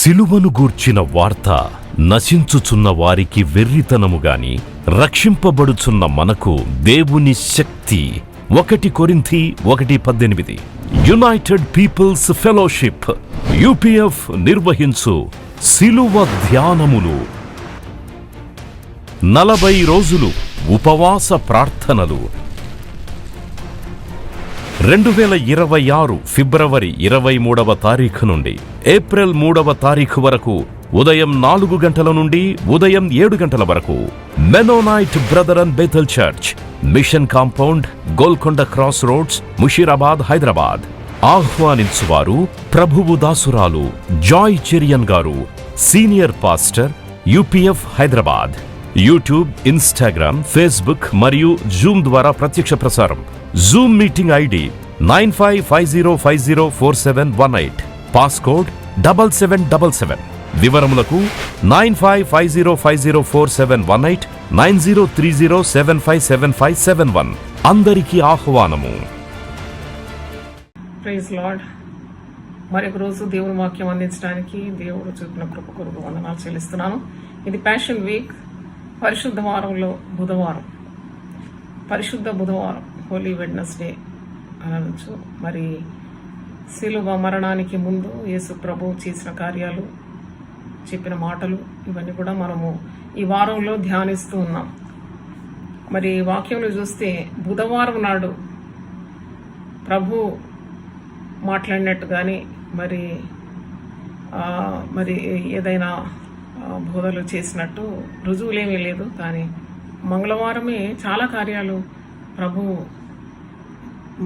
సిలువను గూర్చిన వార్త నశించుచున్న వారికి వెర్రితనము గాని రక్షింపబడుచున్న మనకు దేవుని శక్తి. 1 కొరింథీ 1:18. యునైటెడ్ పీపుల్స్ ఫెలోషిప్ UPF నిర్వహించు సిలువ ధ్యానములు. 40 రోజులు ఉపవాస ప్రార్థనలు. 2026 ఫిబ్రవరి 23వ తారీఖు నుండి ఏప్రిల్ 3వ తారీఖు వరకు ఉదయం 4 గంటల నుండి ఉదయం 7 గంటల వరకు Mennonite brother and Bethel church, mission compound, Golconda cross roads, Musheerabad, Hyderabad. ఆహ్వానించువారు ప్రభువు దాసురాలు జాయ్ చెరియన్ గారు, senior pastor, UPF Hyderabad. YouTube, Instagram, Facebook మరియు జూమ్ ద్వారా ప్రత్యక్ష ప్రసారం. Zoom meeting ID 9550504718, passcode 7777. వివరములకు 9550504718, 9030757571. అందరికీ ఆహ్వానము. Praise lord. మరొక రోజు దేవుని వాక్యం అందించడానికి దేవుడు చూపిన కృప కొరకు వందనాలు చెల్లిస్తున్నాను. ఇది ప్యాషన్ వీక్, పరిశుద్ధ వారంలో బుధవారం, పరిశుద్ధ బుధవారం, హోలీ వెడ్నెస్డే అనవచ్చు. మరి శిలువ మరణానికి ముందు యేసు ప్రభు చేసిన కార్యాలు, చెప్పిన మాటలు, ఇవన్నీ కూడా మనము ఈ వారంలో ధ్యానిస్తూ ఉన్నాం. మరి వాక్యంలో చూస్తే బుధవారం నాడు ప్రభు మాట్లాడినట్టు కానీ మరి ఏదైనా బోధలు చేసినట్టు రుజువులేమీ లేదు. కానీ మంగళవారమే చాలా కార్యాలు ప్రభు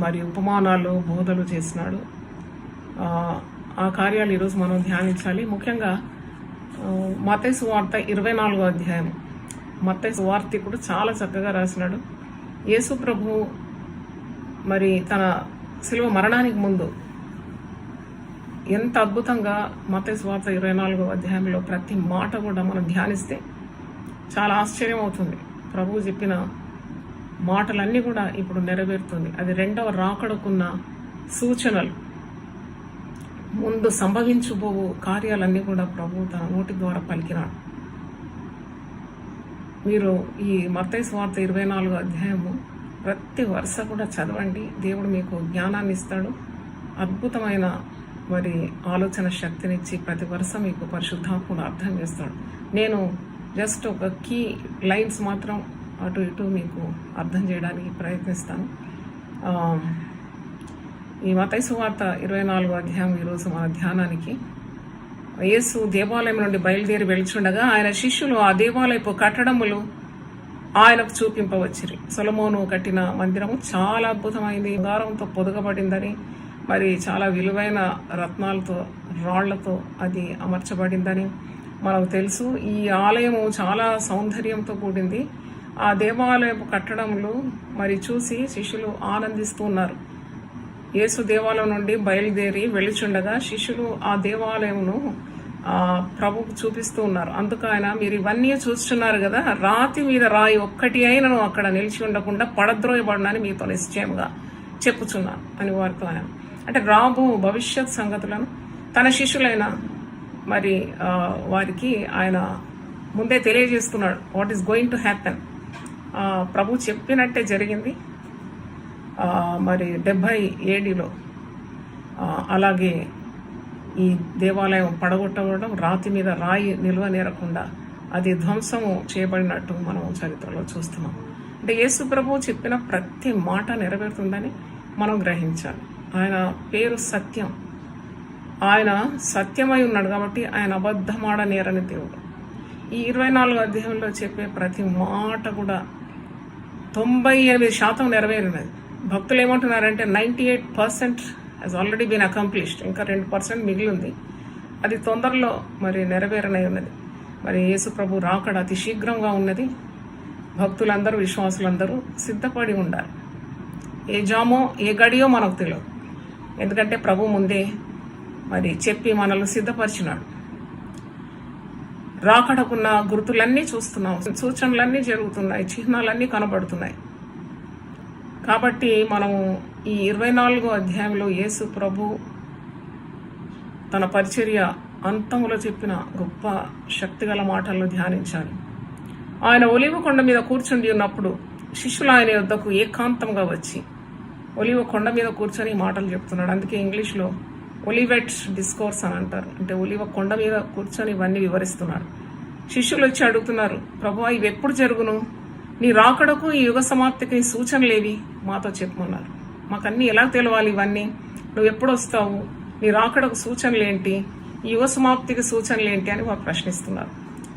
మరి ఉపమానాలు, బోధలు చేసినాడు. ఆ కార్యాలు ఈరోజు మనం ధ్యానించాలి. ముఖ్యంగా మత్తయి సువార్త 24వ అధ్యాయం. మత్తయి సువార్తికుడు చాలా చక్కగా రాసినాడు. యేసు ప్రభు మరి తన శిలువ మరణానికి ముందు ఎంత అద్భుతంగా మత్తయి సువార్త 24వ అధ్యాయంలో ప్రతి మాట కూడా మనం ధ్యానిస్తే చాలా ఆశ్చర్యం అవుతుంది. ప్రభువు చెప్పిన మాటలన్నీ కూడా ఇప్పుడు నెరవేరుతుంది. అది రెండవ రాకడకున్న సూచనలు, ముందు సంభవించబోవు కార్యాలన్నీ కూడా ప్రభువు తన నోటి ద్వారా పలికినాడు. మీరు ఈ మత్తయి సువార్త 24వ అధ్యాయము ప్రతి వరుస కూడా చదవండి. దేవుడు మీకు జ్ఞానాన్ని ఇస్తాడు, అద్భుతమైన మరి ఆలోచన శక్తినిచ్చి ప్రతి వరుస మీకు పరిశుద్ధాత్ముడు అర్థం చేస్తాడు. నేను జస్ట్ ఒక కీ లైన్స్ మాత్రం అటు ఇటు మీకు అర్థం చేయడానికి ప్రయత్నిస్తాను. ఈ మత్తయి సువార్త 24వ అధ్యాయం ఈరోజు మన ధ్యానానికి. యేసు దేవాలయం నుండి బయలుదేరి వెళ్తుండగా ఆయన శిష్యులు ఆ దేవాలయపు కట్టడములు ఆయనకు చూపింపవచ్చిరి. సొలొమోను కట్టిన మందిరము చాలా అద్భుతమైంది, బంగారంతో పొదగబడిందని, మరి చాలా విలువైన రత్నాలతో, రాళ్లతో అది అమర్చబడిందని మనకు తెలుసు. ఈ ఆలయము చాలా సౌందర్యంతో కూడింది. ఆ దేవాలయపు కట్టడములు మరి చూసి శిష్యులు ఆనందిస్తూ ఉన్నారు. యేసు దేవాలయం నుండి బయలుదేరి వెళుచుండగా శిష్యులు ఆ దేవాలయమును ప్రభుకు చూపిస్తూ ఉన్నారు. అందుకు ఆయన, మీరు ఇవన్నీ చూస్తున్నారు కదా, రాతి మీద రాయి ఒక్కటి అయినను అక్కడ నిలిచి ఉండకుండా పడద్రోయబడినని మీతో నిశ్చయంగా చెప్పుచున్నాను అని వారితో ఆయన, అంటే రాబో భవిష్యత్ సంగతులను తన శిష్యులైన మరి వారికి ఆయన ముందే తెలియజేస్తున్నాడు. What is going to happen. ప్రభు చెప్పినట్టే జరిగింది. మరి 70 AD అలాగే ఈ దేవాలయం పడగొట్టబడడం, రాతి మీద రాయి నిల్వ నేరకుండా అది ధ్వంసము చేయబడినట్టు మనం చరిత్రలో చూస్తున్నాం. అంటే యేసు ప్రభు చెప్పిన ప్రతి మాట నెరవేరుతుందని మనం గ్రహించాలి. ఆయన పేరు సత్యం, ఆయన సత్యమై ఉన్నాడు కాబట్టి ఆయన అబద్ధమాడ నేరని దేవుడు. ఈ 24వ అధ్యాయంలో చెప్పే ప్రతి మాట కూడా 98% నెరవేరినది. భక్తులు ఏమంటున్నారంటే 98% has already been accomplished, ఇంకా 2% మిగిలి ఉంది. అది తొందరలో మరి నెరవేరనై ఉన్నది. మరి యేసు ప్రభు రాకడ అతి శీఘ్రంగా ఉన్నది. భక్తులందరూ, విశ్వాసులందరూ సిద్ధపడి ఉండాలి. ఏ జామో ఏ గడియో మనకు తెలియదు, ఎందుకంటే ప్రభు ముందే మరి చెప్పి మనల్ని సిద్ధపరిచినాడు. రాకడకున్న గుర్తులన్నీ చూస్తున్నాం, సూచనలన్నీ జరుగుతున్నాయి, చిహ్నాలన్నీ కనబడుతున్నాయి. కాబట్టి మనము ఈ 24వ అధ్యాయంలో యేసు ప్రభు తన పరిచర్య అంతములో చెప్పిన గొప్ప శక్తిగల మాటలను ధ్యానించాలి. ఆయన ఒలివ కొండ మీద కూర్చుండి ఉన్నప్పుడు శిష్యులు ఆయన యొద్దకు ఏకాంతంగా వచ్చి ఒలివ కొండ మీద కూర్చొని మాటలు చెప్తున్నాడు. అందుకే ఇంగ్లీష్లో ఒలివెట్ డిస్కోర్స్ అని అంటారు. అంటే ఒలివ కొండ మీద కూర్చొని ఇవన్నీ వివరిస్తున్నాడు. శిష్యులు వచ్చి అడుగుతున్నారు, ప్రభువా ఇవి ఎప్పుడు జరుగును? నీ రాకడకు ఈ యుగ సమాప్తికి సూచనలేవి మాతో చెప్పమన్నారు. మాకన్నీ ఎలా తెలవాలి ఇవన్నీ? నువ్వు ఎప్పుడు వస్తావు? నీ రాకడకు సూచనలు ఏంటి? ఈ యుగ సమాప్తికి సూచనలు ఏంటి అని వారు ప్రశ్నిస్తున్నారు.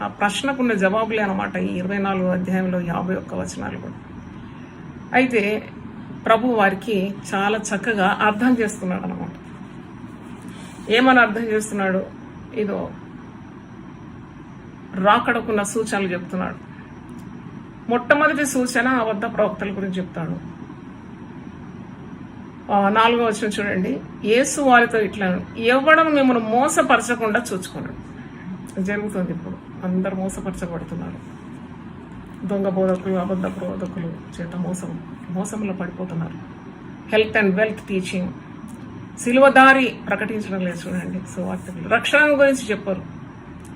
ఆ ప్రశ్నకున్న జవాబులే అనమాట ఈ 24వ అధ్యాయంలో 51 వచనాలు కూడా. అయితే ప్రభు వారికి చాలా చక్కగా అర్థం చేస్తున్నాడు అనమాట. ఏమని అర్థం చేస్తున్నాడు? ఇదో రాకడకున్న సూచనలు చెప్తున్నాడు. మొట్టమొదటి సూచన అబద్ధ ప్రవక్తల గురించి చెప్తాడు. 4వ వచనం చూడండి. యేసు వారితో ఇట్లా, ఎవడం మిమ్మల్ని మోసపరచకుండా చూచుకున్నాడు. జరుగుతుంది ఇప్పుడు, అందరు మోసపరచబడుతున్నారు. దొంగ బోధకులు, అబద్ధ బోధకులు చేత మోసంలో పడిపోతున్నారు. హెల్త్ అండ్ వెల్త్ టీచింగ్, సిలువదారి ప్రకటించడం లేదు చూడండి. సువార్తకులు రక్షణ గురించి చెప్పరు,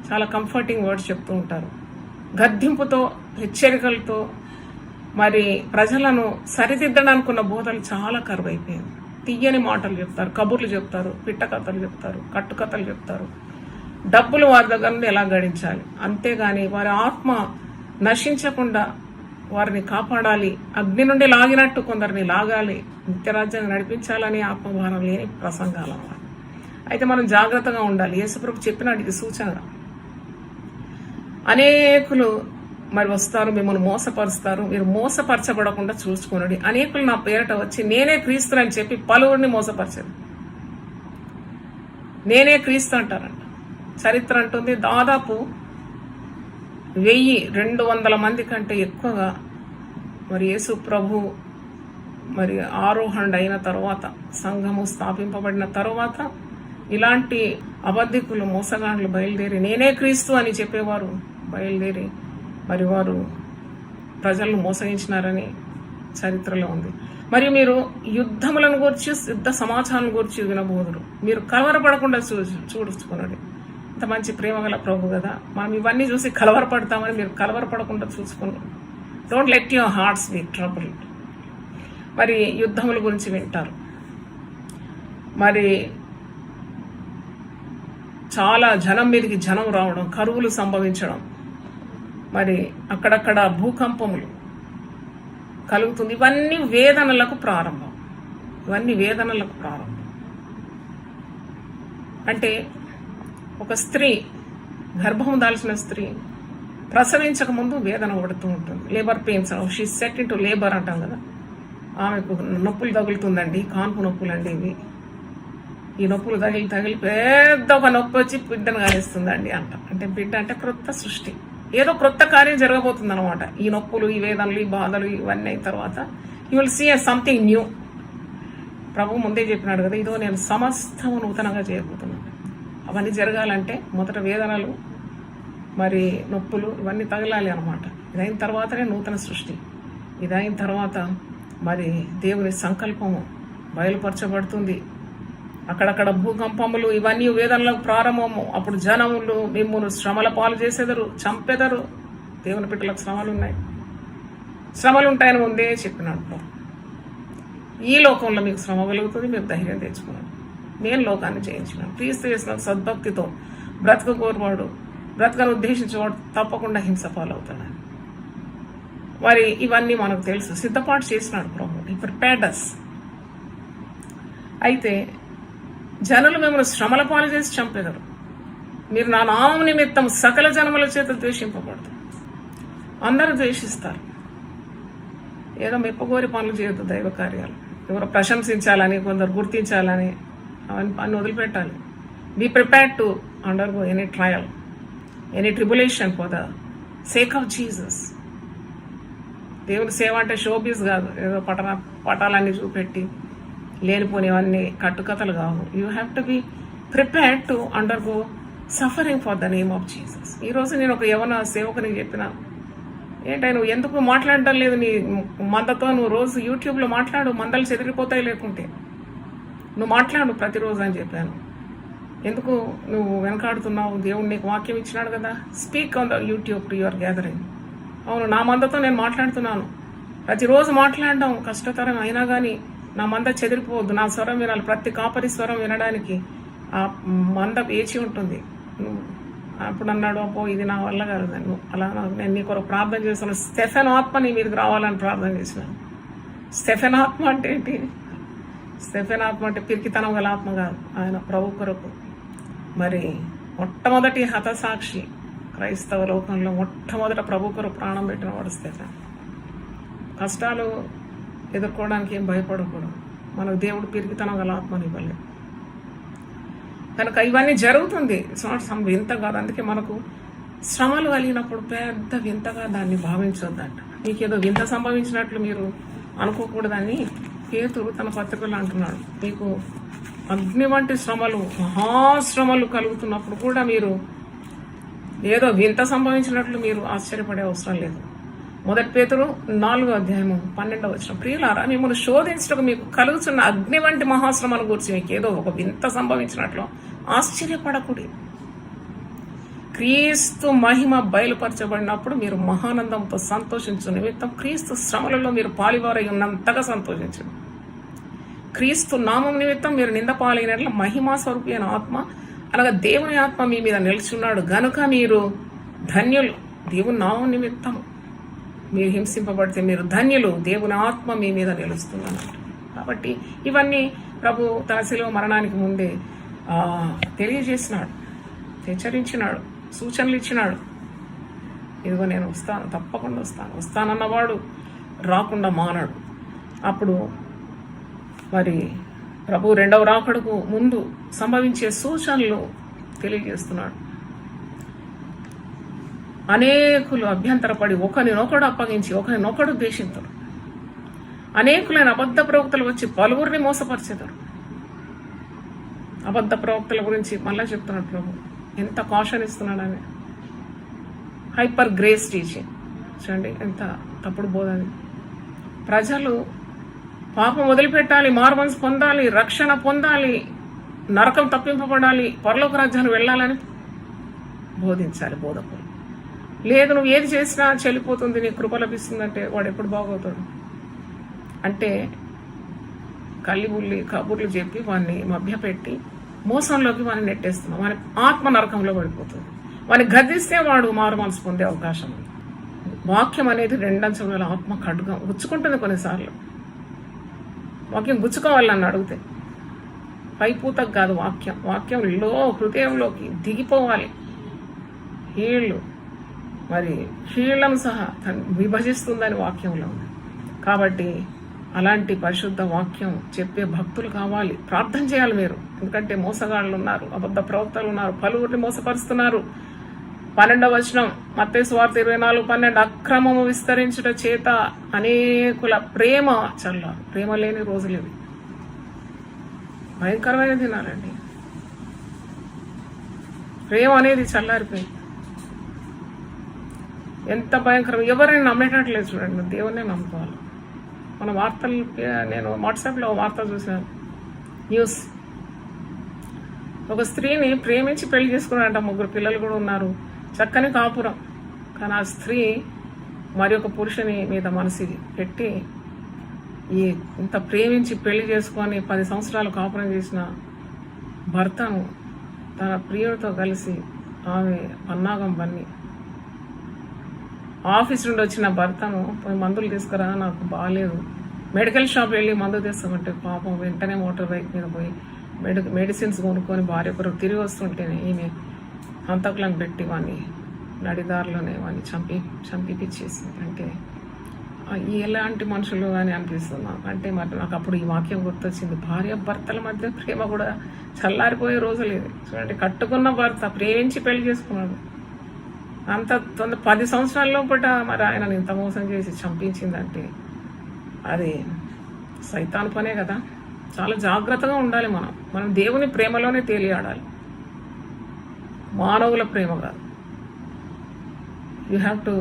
చాలా కంఫర్టింగ్ వర్డ్స్ చెప్తూ ఉంటారు. గద్దింపుతో, హెచ్చరికలతో మరి ప్రజలను సరిదిద్దడానికి ఉన్న బోధలు చాలా కరువైపోయింది. తీయని మాటలు చెప్తారు, కబుర్లు చెప్తారు, పిట్టకథలు చెప్తారు, కట్టుకథలు చెప్తారు. డబ్బులు వారి దగ్గర నుండి ఎలా గడించాలి, అంతేగాని వారి ఆత్మ నశించకుండా వారిని కాపాడాలి, అగ్ని నుండి లాగినట్టు కొందరిని లాగాలి, నిత్యరాజ్యాన్ని నడిపించాలని ఆత్మభారం లేని ప్రసంగాలు అన్నమాట. అయితే మనం జాగ్రత్తగా ఉండాలి. యేసుప్రభు చెప్పినాడు ఇది సూచన. అనేకులు మరి వస్తారు, మిమ్మల్ని మోసపరుస్తారు, మీరు మోసపరచబడకుండా చూసుకోండి. అనేకులు నా పేరట వచ్చి నేనే క్రీస్తుని చెప్పి పలువురిని మోసపరచారు. నేనే క్రీస్తు అంటారంట. చరిత్ర అంటుంది దాదాపు 1200 మంది కంటే ఎక్కువగా మరి యేసు ప్రభు మరి ఆరోహణ అయిన తర్వాత, సంఘము స్థాపింపబడిన తర్వాత ఇలాంటి అబద్ధికులు, మోసగాండ్లు బయలుదేరి నేనే క్రీస్తు అని చెప్పేవారు బయలుదేరి మరి వారు ప్రజలను మోసగించినారని చరిత్రలో ఉంది. మరియు మీరు యుద్ధములను గురించి, యుద్ధ సమాచారం గురించి వినబోదురు. మీరు కలవరపడకుండా చూడుచుకున్నాడు. ఇంత మంచి ప్రేమ గల ప్రభు కదా, మనం ఇవన్నీ చూసి కలవరపడతామని మీరు కలవరపడకుండా చూసుకున్నారు. Don't let your hearts B trouble. మరి యుద్ధముల గురించి వింటారు. మరి చాలా జనం మీదకి జనం రావడం, కరువులు సంభవించడం, మరి అక్కడక్కడ భూకంపములు కలుగుతుంది. ఇవన్నీ వేదనలకు ప్రారంభం. అంటే ఒక స్త్రీ, గర్భం దాల్చిన స్త్రీ ప్రసవించక ముందు వేదన పడుతూ ఉంటుంది. Labour pains, she said into labour అంటాం కదా. ఆమెకు నొప్పులు తగులుతుందండి, కాన్పు నొప్పులు అండి ఇవి. ఈ నొప్పులు తగిలి పెద్ద ఒక నొప్పి వచ్చి బిడ్డను కానిస్తుందండి అంట. అంటే బిడ్డ అంటే క్రొత్త సృష్టి, ఏదో క్రొత్త కార్యం జరగబోతుంది అనమాట. ఈ నొప్పులు, ఈ వేదనలు, ఈ బాధలు ఇవన్నీ అయిన తర్వాత you will see something new. ప్రభు ముందే చెప్పినాడు కదా, ఇదో నేను సమస్తము నూతనంగా చేయబోతున్నాను. అవన్నీ జరగాలంటే మొదట వేదనలు, మరి నొప్పులు ఇవన్నీ తగలాలి అనమాట. ఇదైన తర్వాతనే నూతన సృష్టి. ఇదైన తర్వాత మరి దేవుని సంకల్పము బయలుపరచబడుతుంది. అక్కడక్కడ భూకంపములు, ఇవన్నీ వేదనలకు ప్రారంభము. అప్పుడు జనములు మిమ్మును శ్రమల పాలు చేసేదరు, చంపెదరు. దేవుని బిడ్డలకు శ్రమలు ఉంటాయని ముందే చెప్పినాడు. ఈ లోకంలో మీకు శ్రమ కలుగుతుంది, మీరు ధైర్యం తెచ్చుకున్నాడు. నేను లోకాన్ని జయించినాను. క్రీస్తు చేసిన సద్భక్తితో బ్రతకగోరువాడు, బ్రతకను ఉద్దేశించేవాడు తప్పకుండా హింస పాలవుతాడు. మరి ఇవన్నీ మనకు తెలుసు, సిద్ధపాటు చేసినాడు ప్రభు. హి ప్రిపేర్డ్ us. అయితే జనులు మిమ్మల్ని శ్రమల పాలు చేసి చంపేదరు. మీరు నా నామం నిమిత్తం సకల జనముల చేత ద్వేషింపబడతారు. అందరూ ద్వేషిస్తారు. ఏదో మెప్పగోరి పనులు చేయొద్దు. దైవ కార్యాలు ఎవరు ప్రశంసించాలని, కొందరు గుర్తించాలని అవన్నీ వదిలిపెట్టాలి. Be prepared to undergo any trial, any tribulation for the sake of Jesus. దేవుని సేవ అంటే షోబీస్ కాదు, ఏదో పటాలన్నీ చూపెట్టి లేనిపోనివన్నీ కట్టుకథలు కావు. You have to be prepared to undergo suffering for the name of Jesus. ఈరోజు నేను ఒక యవన సేవకునికి చెప్పిన, ఏంటంటే నువ్వు ఎందుకు మాట్లాడటం లేదు నీ మందతో? నువ్వు రోజు యూట్యూబ్లో మాట్లాడు, మందలు చెదిరిపోతాయి లేకుంటే. నువ్వు మాట్లాడు ప్రతిరోజు అని చెప్పాను. ఎందుకు నువ్వు వెనకాడుతున్నావు? దేవుడు నీకు వాక్యం ఇచ్చినాడు కదా. Speak on the YouTube to your gathering. అవును, నా మందతో నేను మాట్లాడుతున్నాను. ప్రతిరోజు మాట్లాడడం కష్టతరం అయినా కానీ నా మంద చెదిరిపోవద్దు. నా స్వరం వినాలి. ప్రతి కాపరి స్వరం వినడానికి ఆ మంద వేచి ఉంటుంది. అప్పుడు అన్నాడు, అబ్బో ఇది నా వల్ల కాదు, అలా నేను నీ కొరకు ప్రార్థన చేస్తున్నాను. స్టెఫెన్ ఆత్మ నీ మీదకి రావాలని ప్రార్థన చేసినాను. స్టెఫెన్ ఆత్మ అంటే ఏంటి? స్టెఫెన్ ఆత్మ అంటే పిరికితనం గల ఆత్మ కాదు, ఆయన ప్రభు కొరకు. మరి మొట్టమొదటి హతసాక్షి క్రైస్తవ లోకంలో, మొట్టమొదట ప్రభు కొరకు ప్రాణం పెట్టిన వాడు స్టెఫెన్. కష్టాలు ఎదుర్కోవడానికి ఏం భయపడకూడదు. మనకు దేవుడు పిరికితనం గల ఆత్మని ఇవ్వలేదు కనుక ఇవన్నీ జరుగుతుంది. ఇట్స్ నాట్ సమ్ వింత కాదు. అందుకే మనకు శ్రమలు కలిగినప్పుడు పెద్ద వింతగా దాన్ని భావించొద్దంట. మీకేదో వింత సంభవించినట్లు మీరు అనుకోకూడదని పేతురు తన పత్రికలు అంటున్నాడు. మీకు అగ్ని వంటి శ్రమలు, మహాశ్రమలు కలుగుతున్నప్పుడు కూడా మీరు ఏదో వింత సంభవించినట్లు మీరు ఆశ్చర్యపడే అవసరం లేదు. 1 పేతురు 4:12 ప్రియులారా, మిమ్మల్ని శోధించటకు మీకు కలుగుతున్న అగ్ని వంటి మహాశ్రమను గురించి మీకు ఏదో ఒక వింత సంభవించినట్లు ఆశ్చర్యపడకూడదు. క్రీస్తు మహిమ బయలుపరచబడినప్పుడు మీరు మహానందంతో సంతోషించు నిమిత్తం క్రీస్తు శ్రమలలో మీరు పాలివారై ఉన్నంతగా సంతోషించండి. క్రీస్తు నామం నిమిత్తం మీరు నింద పాలైనట్ల మహిమా స్వరూపి అయిన ఆత్మ అనగా దేవుని ఆత్మ మీ మీద నిలుచున్నాడు గనుక మీరు ధన్యులు. దేవుని నామం నిమిత్తం మీరు హింసింపబడితే మీరు ధన్యులు, దేవుని ఆత్మ మీ మీద నిలుస్తుందన్నమాట. కాబట్టి ఇవన్నీ ప్రభు తన శిలువ మరణానికి ముందే తెలియజేసినాడు, హెచ్చరించినాడు, సూచనలు ఇచ్చినాడు. ఇదిగో నేను వస్తాను, తప్పకుండా వస్తానన్నవాడు రాకుండా మానడు. అప్పుడు మరి ప్రభు 2వ రాకడకు ముందు సంభవించే సూచనలు తెలియజేస్తున్నాడు. అనేకులు అభ్యంతరపడి ఒకరినొకడు అప్పగించి ఒకరినొకడు ద్వేషించరు. అనేకులైన అబద్ధ ప్రవక్తలు వచ్చి పలువురిని మోసపరిచేదారు. అబద్ధ ప్రవక్తల గురించి మళ్ళా చెప్తున్నాడు ప్రభు, ఎంత కాషన్ ఇస్తున్నాడని. హైపర్ గ్రేస్ టీచింగ్ చూడండి, ఎంత తప్పుడు బోధని. ప్రజలు పాపం వదిలిపెట్టాలి, మార్మన్స్ పొందాలి, రక్షణ పొందాలి, నరకం తప్పింపబడాలి, పరలోక రాజ్యాన్ని వెళ్ళాలని బోధించాలి బోధకులు. లేదు నువ్వు ఏది చేసినా చెల్లిపోతుంది, నీ కృప లభిస్తుందంటే వాడు ఎప్పుడు బాగవుతాడు? అంటే కల్లిబుల్లి కబుర్లు చెప్పి వాడిని మభ్యపెట్టి మోసంలోకి వాడిని నెట్టేస్తున్నాం. వాని ఆత్మ నరకంలో పడిపోతుంది. వాడిని గద్దిస్తే వాడు మారు మనసు పొందే అవకాశం ఉంది. వాక్యం అనేది 2 అంచెల ఆత్మ ఖడ్గం గుచ్చుకుంటుంది. కొన్నిసార్లు వాక్యం గుచ్చుకోవాలని నన్ను అడిగితే పైపూతకు కాదు, వాక్యంలో హృదయంలోకి దిగిపోవాలి. హీళ్ళు మరి హీళ్లను సహా విభజిస్తుందని వాక్యంలో ఉంది. కాబట్టి అలాంటి పరిశుద్ధ వాక్యం చెప్పే భక్తులు కావాలి. ప్రార్థన చేయాలి మీరు. ఎందుకంటే మోసగాళ్ళు ఉన్నారు, అబద్ధ ప్రవక్తలు ఉన్నారు, పలువురిని మోసపరుస్తున్నారు. 12వ వచనం మత్తయి సువార్త 24:12 అక్రమము విస్తరించుట చేత అనేకుల ప్రేమ చల్లారు. ప్రేమ లేని రోజులు ఇవి. భయంకరమైన దినాలండి. ప్రేమ అనేది చల్లారిపోయింది. ఎంత భయంకరం. ఎవరైనా నమ్మేటట్లేదు చూడండి, దేవునే నమ్ముకోవాలి. మన వార్తలు, నేను వాట్సాప్లో వార్త చూశాను, న్యూస్. ఒక స్త్రీని ప్రేమించి పెళ్లి చేసుకున్నారంట, 3 పిల్లలు కూడా ఉన్నారు, చక్కని కాపురం. కానీ ఆ స్త్రీ మరి ఒక పురుషుని మీద మనసు పెట్టి ఇంత ప్రేమించి పెళ్లి చేసుకొని 10 సంవత్సరాలు కాపురం చేసిన భర్తను తన ప్రియుడితో కలిసి ఆమె పన్నాగం బన్ని ఆఫీస్ నుండి వచ్చిన భర్తను పోయి మందులు తీసుకురా, నాకు బాగాలేదు, మెడికల్ షాప్ వెళ్ళి మందు తెస్తామంటే పాపం వెంటనే మోటార్ బైక్ మీద పోయి మెడిసిన్స్ కొనుక్కొని భార్య కొరకు తిరిగి వస్తుంటేనే ఈమె హంతకులను పెట్టి వాడిని నడిదారిలోనే వాడిని చంపిపిచ్చేసింది. అంటే ఎలాంటి మనుషులు అని అనిపిస్తుంది నాకు. అంటే మరి నాకు అప్పుడు ఈ వాక్యం గుర్తొచ్చింది. భార్య భర్తల మధ్య ప్రేమ కూడా చల్లారిపోయే రోజులు ఇది. చూడండి, కట్టుకున్న భర్త ప్రేమించి పెళ్లి చేసుకున్నాడు, అంత 10 సంవత్సరాల లోపల మరి ఆయన ఇంత మోసం చేసి చంపించిందంటే అది సైతాను పనే కదా. చాలా జాగ్రత్తగా ఉండాలి. మనం దేవుని ప్రేమలోనే తేలియాడాలి, మానవుల ప్రేమ కాదు. You have to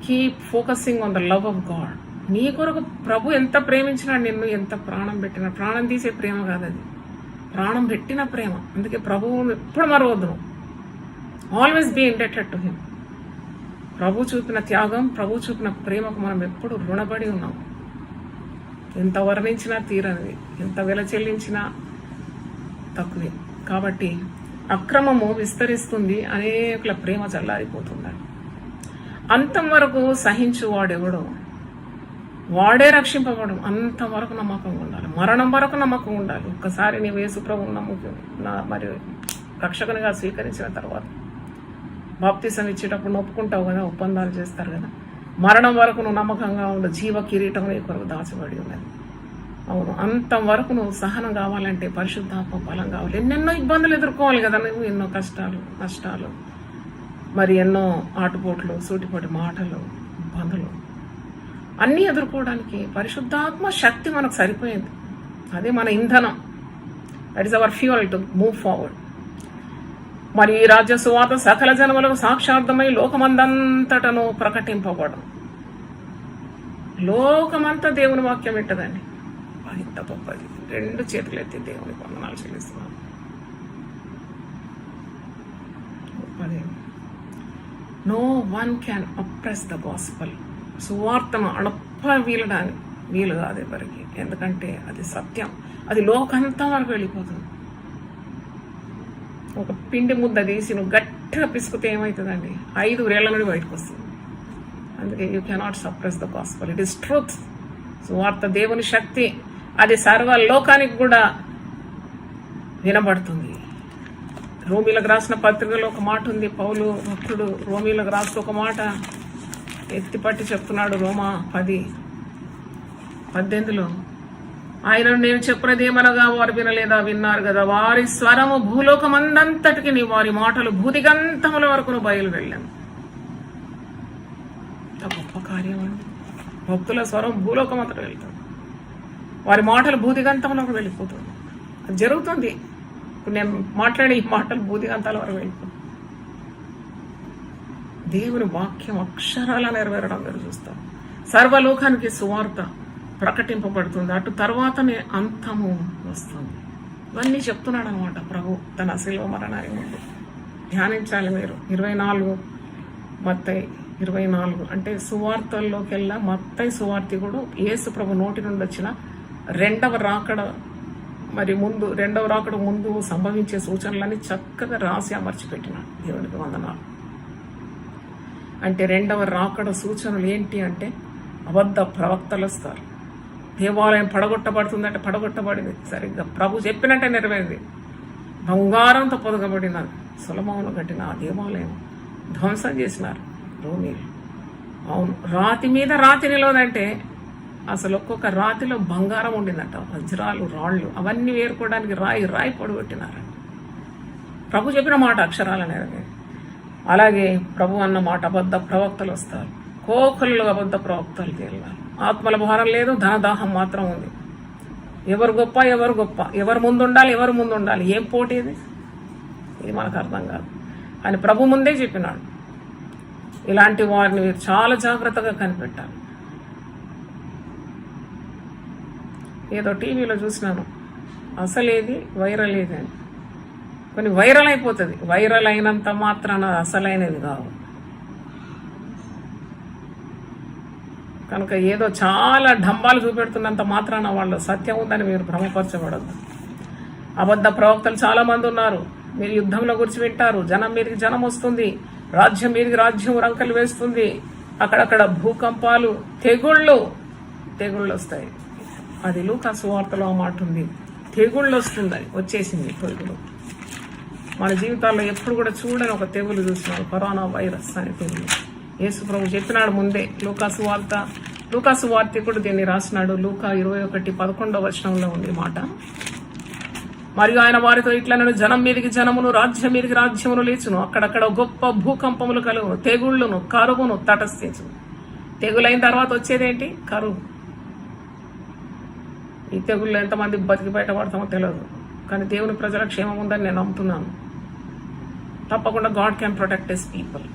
keep focusing on the love of God. నీ కొరకు ప్రభు ఎంత ప్రేమించినా, నిన్ను ఎంత ప్రాణం పెట్టినా, ప్రాణం తీసే ప్రేమ కాదు అది. ప్రాణం పెట్టిన ప్రేమ. అందుకే ప్రభువును ఎప్పుడు మరవద్దు. Always be indebted to him. ప్రభు చూపిన త్యాగం, ప్రభు చూపిన ప్రేమకు మనం ఎప్పుడు రుణపడి ఉన్నాం. ఎంత వర్ణించినా తీరనిది, ఎంత వెల చెల్లించినా తక్కువే. కాబట్టి అక్రమము విస్తరిస్తుంది, అనేకుల ప్రేమ చల్లారిపోతుందని. అంతం వరకు సహించువాడెవడో వాడే రక్షింపబడు. అంతవరకు నమ్మకంగా ఉండాలి, మరణం వరకు నమ్మకం ఉండాలి. ఒక్కసారి నీవు యేసు ప్రభువును నమ్ముకు మరియు రక్షకునిగా స్వీకరించిన తర్వాత బాప్తిసం ఇచ్చేటప్పుడు ఒప్పుకుంటావు కదా, ఒప్పందాలు చేస్తారు కదా, మరణం వరకు నువ్వు నమ్మకంగా ఉండు, జీవ కిరీటం నీ కొరకు దాచబడి ఉన్నది. అవును, అంతం వరకు నువ్వు సహనం కావాలంటే పరిశుద్ధాత్మ బలం కావాలి. ఎన్నెన్నో ఇబ్బందులు ఎదుర్కోవాలి కదా నువ్వు, ఎన్నో కష్టాలు, నష్టాలు, మరి ఎన్నో ఆటుపోట్లు, సూటిపోటి మాటలు, ఇబ్బందులు అన్నీ ఎదుర్కోవడానికి పరిశుద్ధాత్మ శక్తి మనకు సరిపోయింది. అదే మన ఇంధనం. That is our fuel to move forward. మరి ఈ రాజ్య సువార్త సకల జనములకు సాక్షార్థమై లోకమందంతటను ప్రకటింపబడం. లోకమంతా దేవుని వాక్యం వింటదండి. ఇంత గొప్పది. 2 చేతులు ఎత్తి దేవుని వందనాలు చెల్లిస్తున్నాను. గొప్పది. No one can oppress the gospel. సువార్తను వీలడానికి వీలు కాదు ఎవరికి. ఎందుకంటే అది సత్యం, అది లోకంతా వరకు వెళ్ళిపోతుంది. ఒక పిండి ముద్ద తీసి నువ్వు గట్టిగా పిసుకుతే ఏమవుతుందండి? 5 వేళ్ల నుండి బయటకు వస్తుంది. అందుకే you cannot suppress the gospel. It is truth. సువార్త దేవుని శక్తి. అది సర్వ లోకానికి కూడా వినబడుతుంది. రోమీలకు రాసిన పత్రికలో ఒక మాట ఉంది. పౌలు భక్తుడు రోమీలకు రాస్తూ ఒక మాట ఎత్తిపట్టి చెప్తున్నాడు. రోమా 10:18 ఆయన నేను చెప్పినది ఏమనగా వారు వినలేదా? విన్నారు కదా. వారి స్వరము భూలోకమందంతటికి నీ వారి మాటలు భూదిగంతముల వరకు నువ్వు బయలు వెళ్ళాను. గొప్ప కార్యం అండి. భక్తుల స్వరం భూలోకం అంతటా వెళ్తుంది, వారి మాటలు భూదిగంతములకు వెళ్ళిపోతుంది. అది జరుగుతుంది. ఇప్పుడు నేను మాట్లాడే ఈ మాటలు భూదిగంతాల వరకు వెళ్ళిపోతుంది. దేవుని వాక్యం అక్షరాల నెరవేరడం మీరు చూస్తారు. సర్వలోకానికి సువార్త ప్రకటింపబడుతుంది. అటు తర్వాతనే అంతము వస్తుంది. ఇవన్నీ చెప్తున్నాడు అనమాట ప్రభు తన శిలువ మరణానికి ముందు. ధ్యానించాలి మీరు. 24 మత్తయి 24 అంటే సువార్తల్లోకెల్లా మత్తయి సువార్తికుడు యేసు ప్రభు నోటి నుండి వచ్చిన రెండవ రాకడ ముందు సంభవించే సూచనలన్నీ చక్కగా రాసి అమర్చిపెట్టినాడు. దేవునికి వందనాలు. అంటే రెండవ రాకడ సూచనలు ఏంటి అంటే అబద్ధ ప్రవక్తలు వస్తారు. దేవాలయం పడగొట్టబడుతుందంటే పడగొట్టబడింది. సరిగ్గా ప్రభు చెప్పినట్టే నెరవేరింది. బంగారంతో పొదగబడినది. సొలొమోను కట్టిన ఆ దేవాలయం ధ్వంసం చేసినారు రోమీలు. అవును, రాతి మీద రాతి నిలవదంటే అసలు ఒక్కొక్క రాతిలో బంగారం ఉండిందట. వజ్రాలు, రాళ్ళు అవన్నీ వేరుకోవడానికి రాయి పొడగొట్టినారు. ప్రభు చెప్పిన మాట అక్షరాల నెరవేరి. అలాగే ప్రభు అన్న మాట అబద్ధ ప్రవక్తలు వస్తారు. కోకళ్ళు అబద్ధ ప్రవక్తలు తేలినారు. ఆత్మల భారం లేదు, ధనదాహం మాత్రం ఉంది. ఎవరు గొప్ప, ఎవరు ముందు ఉండాలి, ఏం పోటీ ఇది మనకు అర్థం కాదు. అని ప్రభు ముందే చెప్పినాడు. ఇలాంటి వారిని మీరు చాలా జాగ్రత్తగా కనిపెట్టాలి. ఏదో టీవీలో చూసినాను, అసలేది వైరల్ ఏది అని. కొన్ని వైరల్ అయిపోతుంది. వైరల్ అయినంత మాత్రాన అసలైనది కావు. కనుక ఏదో చాలా డంబాలు చూపెడుతున్నంత మాత్రాన వాళ్ళు సత్యం ఉందని మీరు భ్రమపరచబడద్దు. అబద్ధ ప్రవక్తలు చాలా మంది ఉన్నారు. మీరు యుద్ధంలో గురించి వింటారు. జనం మీదకి జనం వస్తుంది, రాజ్యం మీదకి రాజ్యం రంకలు వేస్తుంది. అక్కడక్కడ భూకంపాలు, తెగుళ్ళు వస్తాయి. అది లూకా సువార్తలో ఆ మాట ఉంది. తెగుళ్ళు వస్తుంది, వచ్చేసింది తెగులు. మన జీవితాల్లో ఎప్పుడు కూడా చూడని ఒక తెగులు చూసినారు, కరోనా వైరస్ అనే తెగులు. యేసు ప్రభు చెప్పినాడు ముందే. లూకా సువార్తికుడు దీన్ని రాసినాడు. లూకా 21:11 ఉంది మాట. మరియు ఆయన వారితో ఇట్లనను, జనం మీదికి జనమును, రాజ్యం మీదికి రాజ్యమును లేచును. అక్కడక్కడ గొప్ప భూకంపములు కలుగును, తెగుళ్లును, కరువును తటస్థించును. తెగులైన తర్వాత వచ్చేదేంటి? కరువు. ఈ తెగుళ్ళు ఎంతమంది బతికి బయటపడతామో తెలియదు, కానీ దేవుని ప్రజల క్షేమం ఉందని నేను నమ్ముతున్నాను. తప్పకుండా God can protect his people.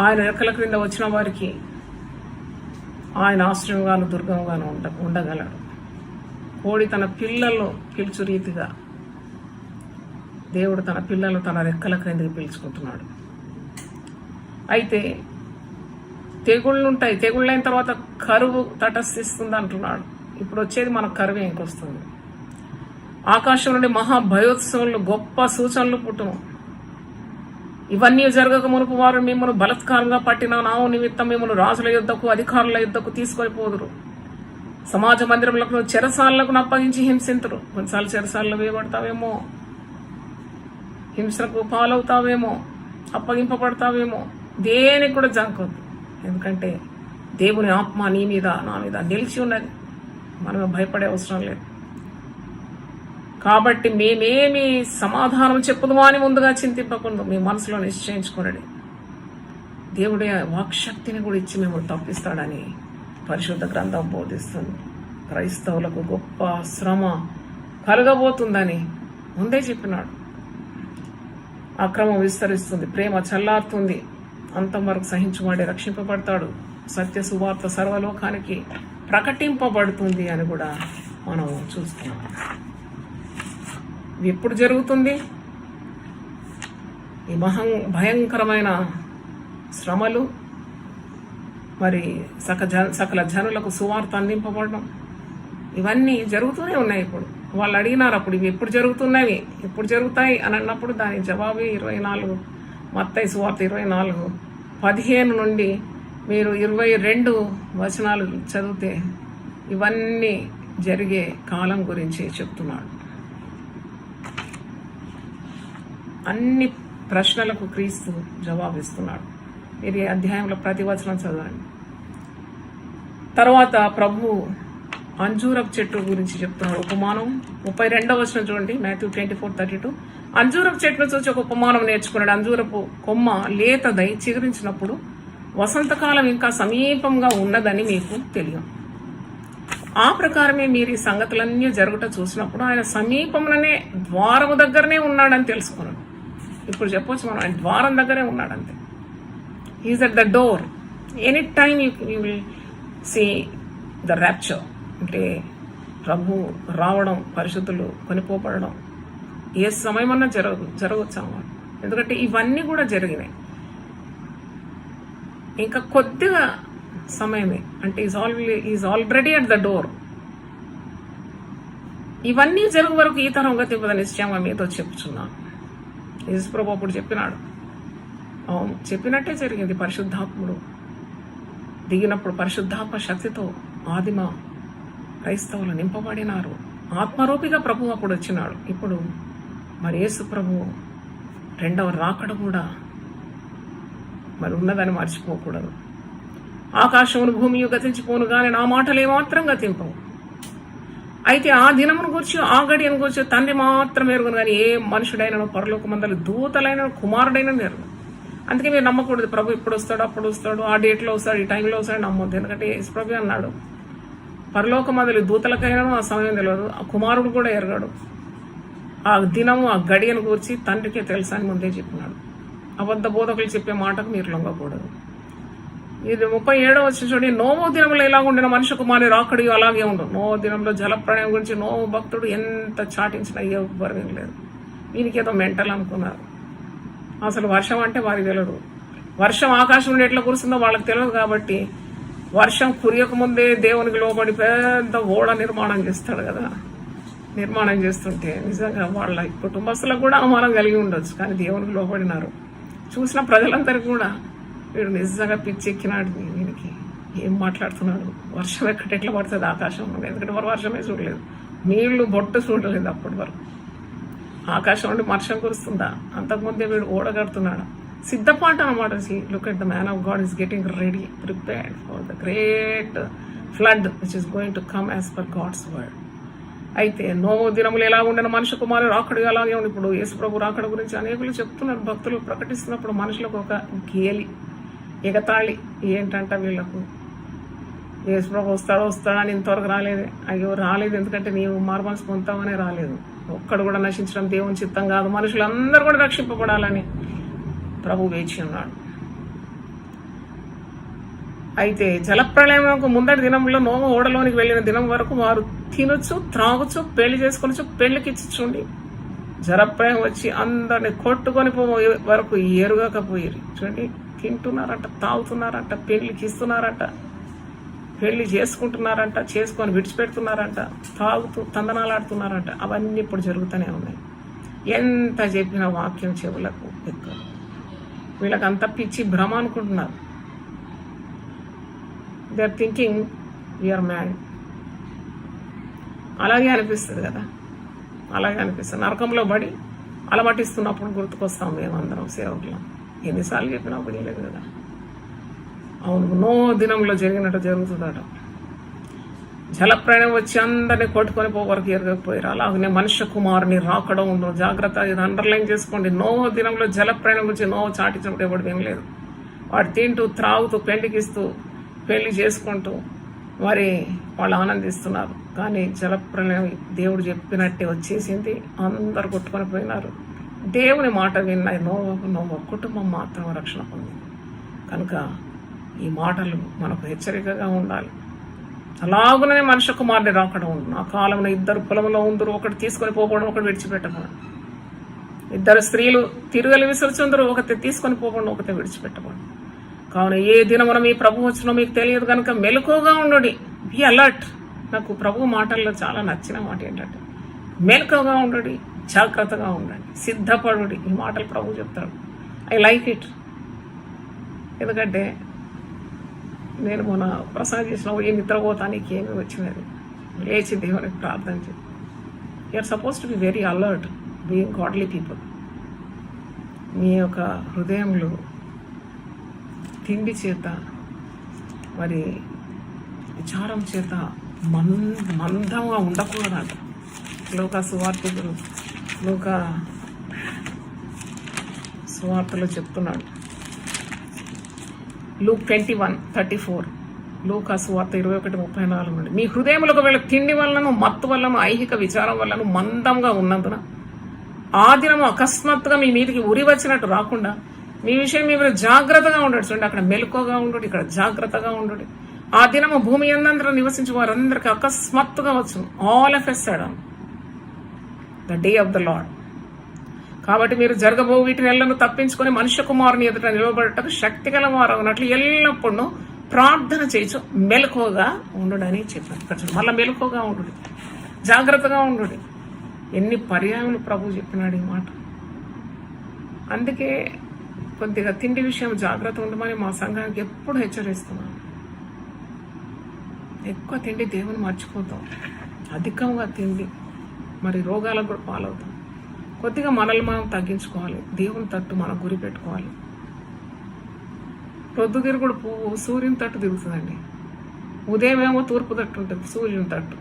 ఆయన రెక్కల క్రింద వచ్చిన వారికి ఆయన ఆశ్రయంగాను దుర్గంగాను ఉండగలడు. కోడి తన పిల్లలను పిలుచు రీతిగా దేవుడు తన పిల్లలను తన రెక్కల క్రిందికి పిలుచుకుంటున్నాడు. అయితే తెగుళ్ళుంటాయి, తెగుళ్ళైన తర్వాత కరువు తటస్థిస్తుంది అంటున్నాడు. ఇప్పుడు వచ్చేది మనకు కరువే ఇంకొస్తుంది. ఆకాశం నుండి మహాభయోత్సవంలో గొప్ప సూచనలు పుట్టును. ఇవన్నీ జరగక మునుపు వారు మిమ్మల్ని బలత్కారంగా పట్టిన నావు నిమిత్తం మిమ్మల్ని రాజుల యుద్ధకు అధికారుల యుద్ధకు తీసుకొని పోదురు. సమాజ మందిరములకు చెరసాలకు అప్పగించి హింసింతురు. కొన్నిసార్లు చెరసాలలో వేయబడతావేమో, హింసకు పాలవుతావేమో, అప్పగింపబడతావేమో. దేనికి కూడా జంకొద్దు. ఎందుకంటే దేవుని ఆత్మ నీ మీద నా మీద నిలిచి ఉన్నది. మనం భయపడే అవసరం లేదు. కాబట్టి మేమేమి సమాధానం చెప్పుదుమా అని ముందుగా చింతింపకుండా మీ మనసులో నిశ్చయించుకోండి. దేవుడే వాక్శక్తిని కూడా ఇచ్చి మిమ్మల్ని తప్పిస్తాడని పరిశుద్ధ గ్రంథం బోధిస్తుంది. క్రైస్తవులకు గొప్ప శ్రమ కలగబోతుందని ముందే చెప్పినాడు. అక్రమం విస్తరిస్తుంది, ప్రేమ చల్లారుతుంది, అంతం వరకు సహించువాడే రక్షింపబడతాడు, సత్య సువార్త సర్వలోకానికి ప్రకటింపబడుతుంది అని కూడా మనం చూస్తున్నాం. ఇది ఎప్పుడు జరుగుతుంది? ఈ భయంకరమైన శ్రమలు, మరి సకల జనులకు సువార్త అందింపబడడం, ఇవన్నీ జరుగుతూనే ఉన్నాయి. ఇప్పుడు వాళ్ళు అడిగినారు, అప్పుడు ఇవి ఎప్పుడు జరుగుతున్నవి, ఎప్పుడు జరుగుతాయి అని అన్నప్పుడు దాని జవాబు 24 మత్తయి సువార్త 24:15 నుండి మీరు 22 వచనాలు చదివితే ఇవన్నీ జరిగే కాలం గురించి చెప్తున్నాడు. అన్ని ప్రశ్నలకు క్రీస్తు జవాబిస్తున్నాడు. మీరు ఈ అధ్యాయంలో ప్రతి వచనం చదవండి. తర్వాత ప్రభు అంజూరపు చెట్టు గురించి చెప్తున్నాడు ఉపమానం. 32వ వచనం చూడండి, మాథ్యూ 24:32. అంజూరపు చెట్టును చూసి ఒక ఉపమానం నేర్చుకున్నాడు. అంజూరపు కొమ్మ లేతదై చిగురించినప్పుడు వసంతకాలం ఇంకా సమీపంగా ఉన్నదని మీకు తెలియదు. ఆ ప్రకారమే మీరు ఈ సంగతులన్నీ జరుగుట చూసినప్పుడు ఆయన సమీపంలోనే ద్వారము దగ్గరనే ఉన్నాడని తెలుసుకున్నాడు. ఇప్పుడు చెప్పొచ్చు మనం, ఆయన ద్వారం దగ్గరే ఉన్నాడంతే. He is at the door. Any time you will see the rapture. అంటే ప్రభు రావడం, పరిశుద్ధులు కొనిపోబడడం ఏ సమయమన్నా జరగవచ్చు అన్నమాట. ఎందుకంటే ఇవన్నీ కూడా జరిగినాయి. ఇంకా కొద్దిగా సమయమే, అంటే is already at the door. ఇవన్నీ జరుగు వరకు ఈ తరం గతి నిశ్చయంగా మీతో చెప్తున్నాను. యేసుప్రభు అప్పుడు చెప్పినాడు. అవును, చెప్పినట్టే జరిగింది. పరిశుద్ధాత్ముడు దిగినప్పుడు పరిశుద్ధాత్మ శక్తితో ఆదిమ క్రైస్తవులు నింపబడినారు. ఆత్మరూపిగా ప్రభు అప్పుడు వచ్చినాడు. ఇప్పుడు మరి యేసు ప్రభు రెండవ రాకడ కూడా మరి ఉన్నదని మర్చిపోకూడదు. ఆకాశమును భూమియు గతించిపోను కానీ నా మాటలు ఏమాత్రం గతింపవు. అయితే ఆ దినమును గురించి, ఆ గడియను గురించి తండ్రి మాత్రం ఎరుగును కానీ ఏ మనుషుడైనా పరలోకమందలి దూతలైన కుమారుడైన ఎరుగు. అందుకే మీరు నమ్మకూడదు ప్రభు ఇప్పుడు వస్తాడు, అప్పుడు వస్తాడు, ఆ డేట్లో వస్తాడు, ఈ టైంలో వస్తాడు నమ్మొద్దు. ఎందుకంటే యేసు ప్రభు అన్నాడు, పరలోకమందలి దూతలకైనా ఆ సమయం తెలియదు, ఆ కుమారుడు కూడా ఎరగాడు. ఆ దినము, ఆ గడియను గురించి తండ్రికే తెలుసా అని ముందే చెప్పినాడు. అబద్ధ బోధకులు చెప్పే మాటకు మీరు లొంగకూడదు. ఇది 37వ వచనం చూడండి. నోవో దినంలో ఎలా ఉండిన మనిషి కుమారి రాకడి అలాగే ఉండు. నోవో దినంలో జలప్రళయం గురించి నోవో భక్తుడు ఎంత చాటించినా ఎవ్వరు వినలేదు. దీనికి ఏదో మెంటల్ అనుకున్నారు. అసలు వర్షం అంటే వారికి తెలియదు. వర్షం ఆకాశం నుండి ఎట్లా కురుస్తుందో వాళ్ళకి తెలియదు. కాబట్టి వర్షం కురియక ముందే దేవునికి లోబడి పెద్ద ఓడ నిర్మాణం చేస్తాడు కదా. నిర్మాణం చేస్తుంటే నిజంగా వాళ్ళ కుటుంబస్తులకు కూడా అవమానం కలిగి ఉండొచ్చు. కానీ దేవునికి లోబడినారు. చూసిన ప్రజలందరికీ కూడా వీడు నిజంగా పిచ్చెక్కినాడు, వీనికి ఏం మాట్లాడుతున్నాడు, వర్షం ఎట్లా పడుతుంది ఆకాశం నుండి. ఎందుకంటే వారు వర్షమే చూడలేదు, నీళ్లు బొట్టు చూడలేదు అప్పటి వరకు. ఆకాశం నుండి వర్షం కురుస్తుందా? అంతకుముందే వీడు ఓడగడుతున్నాడు. సిద్ధపాటు అనమాట. Look at the man of God is getting ready, prepared for the great flood which is going to come as per God's word. అయితే నోవో దినములు ఎలా ఉండిన మనిషి కుమారుడు రాకడు అలాగే ఉంది. ఇప్పుడు యేసు ప్రభు రాకడ గురించి అనేకులు చెప్తున్నారు, భక్తులు ప్రకటిస్తున్నప్పుడు మనుషులకు ఒక గేలి, ఎగతాళి. ఏంటంట వీళ్ళకు, యేసు ప్రభు వస్తాడని ఇంతవరకు రాలేదు. అయ్యో రాలేదు, ఎందుకంటే నీవు మార్మల్స్ పొందుతావనే రాలేదు. ఒక్కడు కూడా నశించడం దేవుని చిత్తం కాదు, మనుషులందరూ కూడా రక్షింపబడాలని ప్రభు వేచి ఉన్నాడు. అయితే జలప్రళయంకు ముందటి దినంలో నోవ ఓడలోనికి వెళ్ళిన దినం వరకు వారు తినొచ్చు, త్రాగొచ్చు, పెళ్లి చేసుకొనొచ్చు, పెళ్లికి ఇచ్చుండి. జలప్రళయం వచ్చి అందరిని కొట్టుకొని పోయే వరకు ఎరుగకపోయారు. చూడండి, తింటున్నారంట, తాగుతున్నారంట, పెళ్లికి ఇస్తున్నారంట, పెళ్లి చేసుకుంటున్నారంట, చేసుకొని విడిచిపెడుతున్నారంట, తాగుతూ తందనాలాడుతున్నారంట. అవన్నీ ఇప్పుడు జరుగుతూనే ఉన్నాయి. ఎంత చెప్పిన వాక్యం చెవులకు ఎక్కువ. వీళ్ళకంతా పిచ్చి భ్రమ అనుకుంటున్నారు. They are thinking we are mad. అలాగే అనిపిస్తుంది కదా, అలాగే అనిపిస్తుంది. నరకంలో పడి అలమటిస్తున్నప్పుడు గుర్తుకొస్తాం మేమందరం సేవకులం. ఎన్నిసార్లు చెప్పినా లేదు కదా. అవును, నో దినంలో జరిగినట్టు జరుగుతుందట. జలప్రయాణం వచ్చి అందరినీ కొట్టుకొని పోవరకు ఎరగకపోయారు. అలాగనే మనుష్య కుమారుని రాకడం ఉండవు. జాగ్రత్త, ఇది అండర్లైన్ చేసుకోండి. నో దినంలో జలప్రయాణం గురించి నో చాటించినప్పుడు ఎవడు వినలేదు. వాడు తింటూ, త్రాగుతూ, పెళ్లికిస్తూ, పెళ్లి చేసుకుంటూ మరి వాళ్ళు ఆనందిస్తున్నారు. కానీ జలప్రలయం దేవుడు చెప్పినట్టే వచ్చేసింది. అందరు కొట్టుకొని పోయినారు. దేవుని మాట విన్నాయి. నోవ కుటుంబం మాత్రం రక్షణ పొందింది. కనుక ఈ మాటలు మనకు హెచ్చరికగా ఉండాలి. అలాగునే మనుష్య కుమారుని రాకడం ఉంది. ఆ కాలంలో ఇద్దరు పొలంలో ఉందరు, ఒకటి తీసుకొని పోవడం, ఒకటి విడిచిపెట్టబడం. ఇద్దరు స్త్రీలు తిరుగలి విసరుచుందరు, ఒకటి తీసుకొని పోవడం, ఒకటి విడిచిపెట్టబడం. కావున ఏ దినమున మీ ప్రభు వచ్చినో మీకు తెలియదు కనుక మెలకుగా ఉండండి. Be alert. నాకు ప్రభు మాటల్లో చాలా నచ్చిన మాట ఏంటంటే మెలకుగా ఉండండి, జాగ్రత్తగా ఉండండి, సిద్ధపడుడి. ఈ మాటలు ప్రభు చెప్తాడు. I like it. ఎందుకంటే నేను మొన్న ప్రసాద్ చేసినప్పుడు ఏ నిద్రపోతానికి ఏమి వచ్చినది, లేచి దేవునికి ప్రార్థన చేయి. You're suppose to be very alert, being godly people. మీ యొక్క హృదయంలో తిండి చేత మరి విచారం చేత మందంగా ఉండకూడదంట. సువార్తలో చెప్తున్నాడు. లూక్ 21:34, లూకా సువార్త 21:34 నుండి. మీ హృదయములు ఒకవేళ తిండి వల్లను, మత్తు వల్లను, ఐహిక విచారం వల్లను మందంగా ఉన్నందున ఆ దినము అకస్మాత్తుగా మీ మీదికి ఉరి వచ్చినట్టు రాకుండా మీ విషయం మీరు జాగ్రత్తగా ఉండడు. చూడండి, అక్కడ మెలకుగా ఉండడు, ఇక్కడ జాగ్రత్తగా ఉండడు. ఆ దినము భూమి అందరూ నివసించి వారందరికీ అకస్మాత్తుగా వచ్చును. All of a sudden, the day of the lord. కాబట్టి మీరు జరగబో వీటిని ఎల్లను తప్పించుకొని మనుష్య కుమారుని ఎదుట నిలబడటకు శక్తి గల వారు అన్నట్లు ఎల్లప్పుడూ ప్రార్థన చేయొచ్చు, మెలకుగా ఉండుడని చెప్పారు. ఇక్కడ మళ్ళీ మెలకుగా ఉండు, జాగ్రత్తగా ఉండు. ఎన్ని పర్యాయములు ప్రభు చెప్పినాడు ఈ మాట. అందుకే కొద్దిగా తిండి విషయం జాగ్రత్త ఉండమని మా సంఘానికి ఎప్పుడు హెచ్చరిస్తున్నాను. ఎక్కువ తిండి దేవుని మర్చిపోతాం, అధికంగా తిండి మరి రోగాలకు కూడా పాలవుతాం. కొద్దిగా మనల్ని మనం తగ్గించుకోవాలి, దేవుని తట్టు మనం గురి పెట్టుకోవాలి. పొద్దుతిరుగుడు పువ్వు సూర్యుని తట్టు తిరుగుతుందండి. ఉదయం ఏమో తూర్పు తట్టు ఉంటుంది, సూర్యుని తట్టు.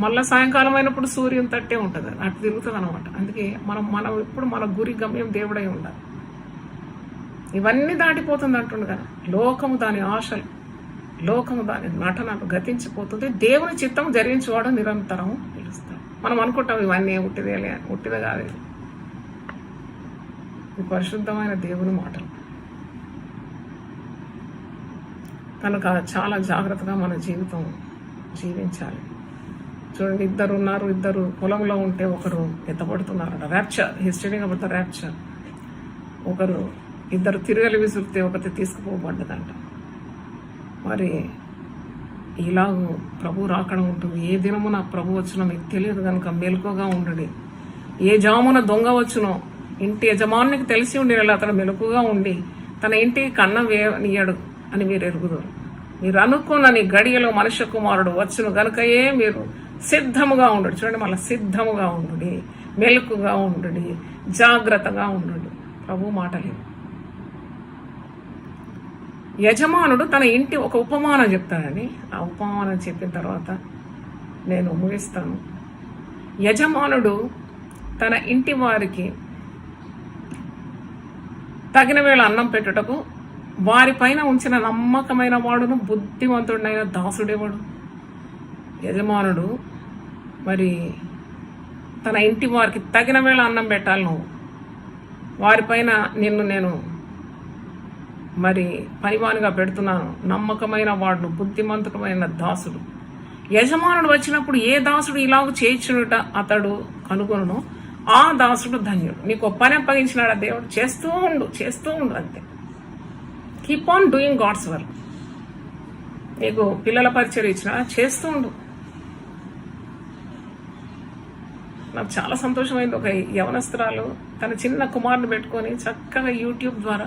మళ్ళీ సాయంకాలం అయినప్పుడు సూర్యుని తట్టే ఉంటుంది, అటు తిరుగుతుంది అనమాట. అందుకే మనం ఎప్పుడు మన గురి గమ్యం దేవుడై ఉండాలి. ఇవన్నీ దాటిపోతుంది అంటుండు కదా. లోకము దాని ఆశలు, లోకము దాని నటనలు గతించిపోతుంది. దేవుని చిత్తం జరిగించేవాడు నిరంతరం పిలుస్తాడు. మనం అనుకుంటాం ఇవన్నీ ఉట్టిదే కాదు. ఇది పరిశుద్ధమైన దేవుని మాటలు. కనుక చాలా జాగ్రత్తగా మన జీవితం జీవించాలి. చూడండి, ఇద్దరు పొలంలో ఉంటే ఒకరు ఎత్తపడుతున్నారట. Rapture, history about the rapture. ఇద్దరు తిరగలి విసురితే ఒకటి తీసుకుపోబడ్డదంట. మరి ఇలాగూ ప్రభు రాకడం ఉంటుంది. ఏ దినమున ప్రభు వచ్చినో మీకు తెలియదు కనుక మెలకుగా ఉండండి. ఏ జామున దొంగ వచ్చునో ఇంటి యజమానికి తెలిసి ఉండి అతను మెలకుగా ఉండి తన ఇంటికి కన్నం వేయనీయడు అని మీరు ఎరుగుదురు. మీరు అనుకున్న గడియలో మనుష్య కుమారుడు వచ్చును గనుకయే మీరు సిద్ధముగా ఉండడు. చూడండి, మళ్ళీ సిద్ధముగా ఉండు, మెలకుగా ఉండు, జాగ్రత్తగా ఉండు. ప్రభు మాటలేదు. యజమానుడు తన ఇంటి ఒక ఉపమానం చెప్తాడని, ఆ ఉపమానం చెప్పిన తర్వాత నేను ముగిస్తాను. యజమానుడు తన ఇంటి వారికి తగిన వేళ అన్నం పెట్టుటకు వారిపైన ఉంచిన నమ్మకమైన వాడును బుద్ధిమంతుడైన దాసుడేవాడు. యజమానుడు మరి తన ఇంటి వారికి తగిన వేళ అన్నం పెట్టాలి. నువ్వు వారిపైన నేను మరి పనివానిగా పెడుతున్నాను, నమ్మకమైన వాడు, బుద్ధిమంతుడమైన దాసుడు. యజమానుడు వచ్చినప్పుడు ఏ దాసుడు ఇలాగ చేయించుట అతడు కనుగొను, ఆ దాసుడు ధన్యుడు. నీకు పని అప్పగించినాడు దేవుడు, చేస్తూ ఉండు అంతే. Keep on doing God's work. నీకు పిల్లల పరిచయం ఇచ్చిన చేస్తూ ఉండు. నాకు చాలా సంతోషమైంది. ఒక యవనస్తురాలు తన చిన్న కుమారుని పెట్టుకొని చక్కగా యూట్యూబ్ ద్వారా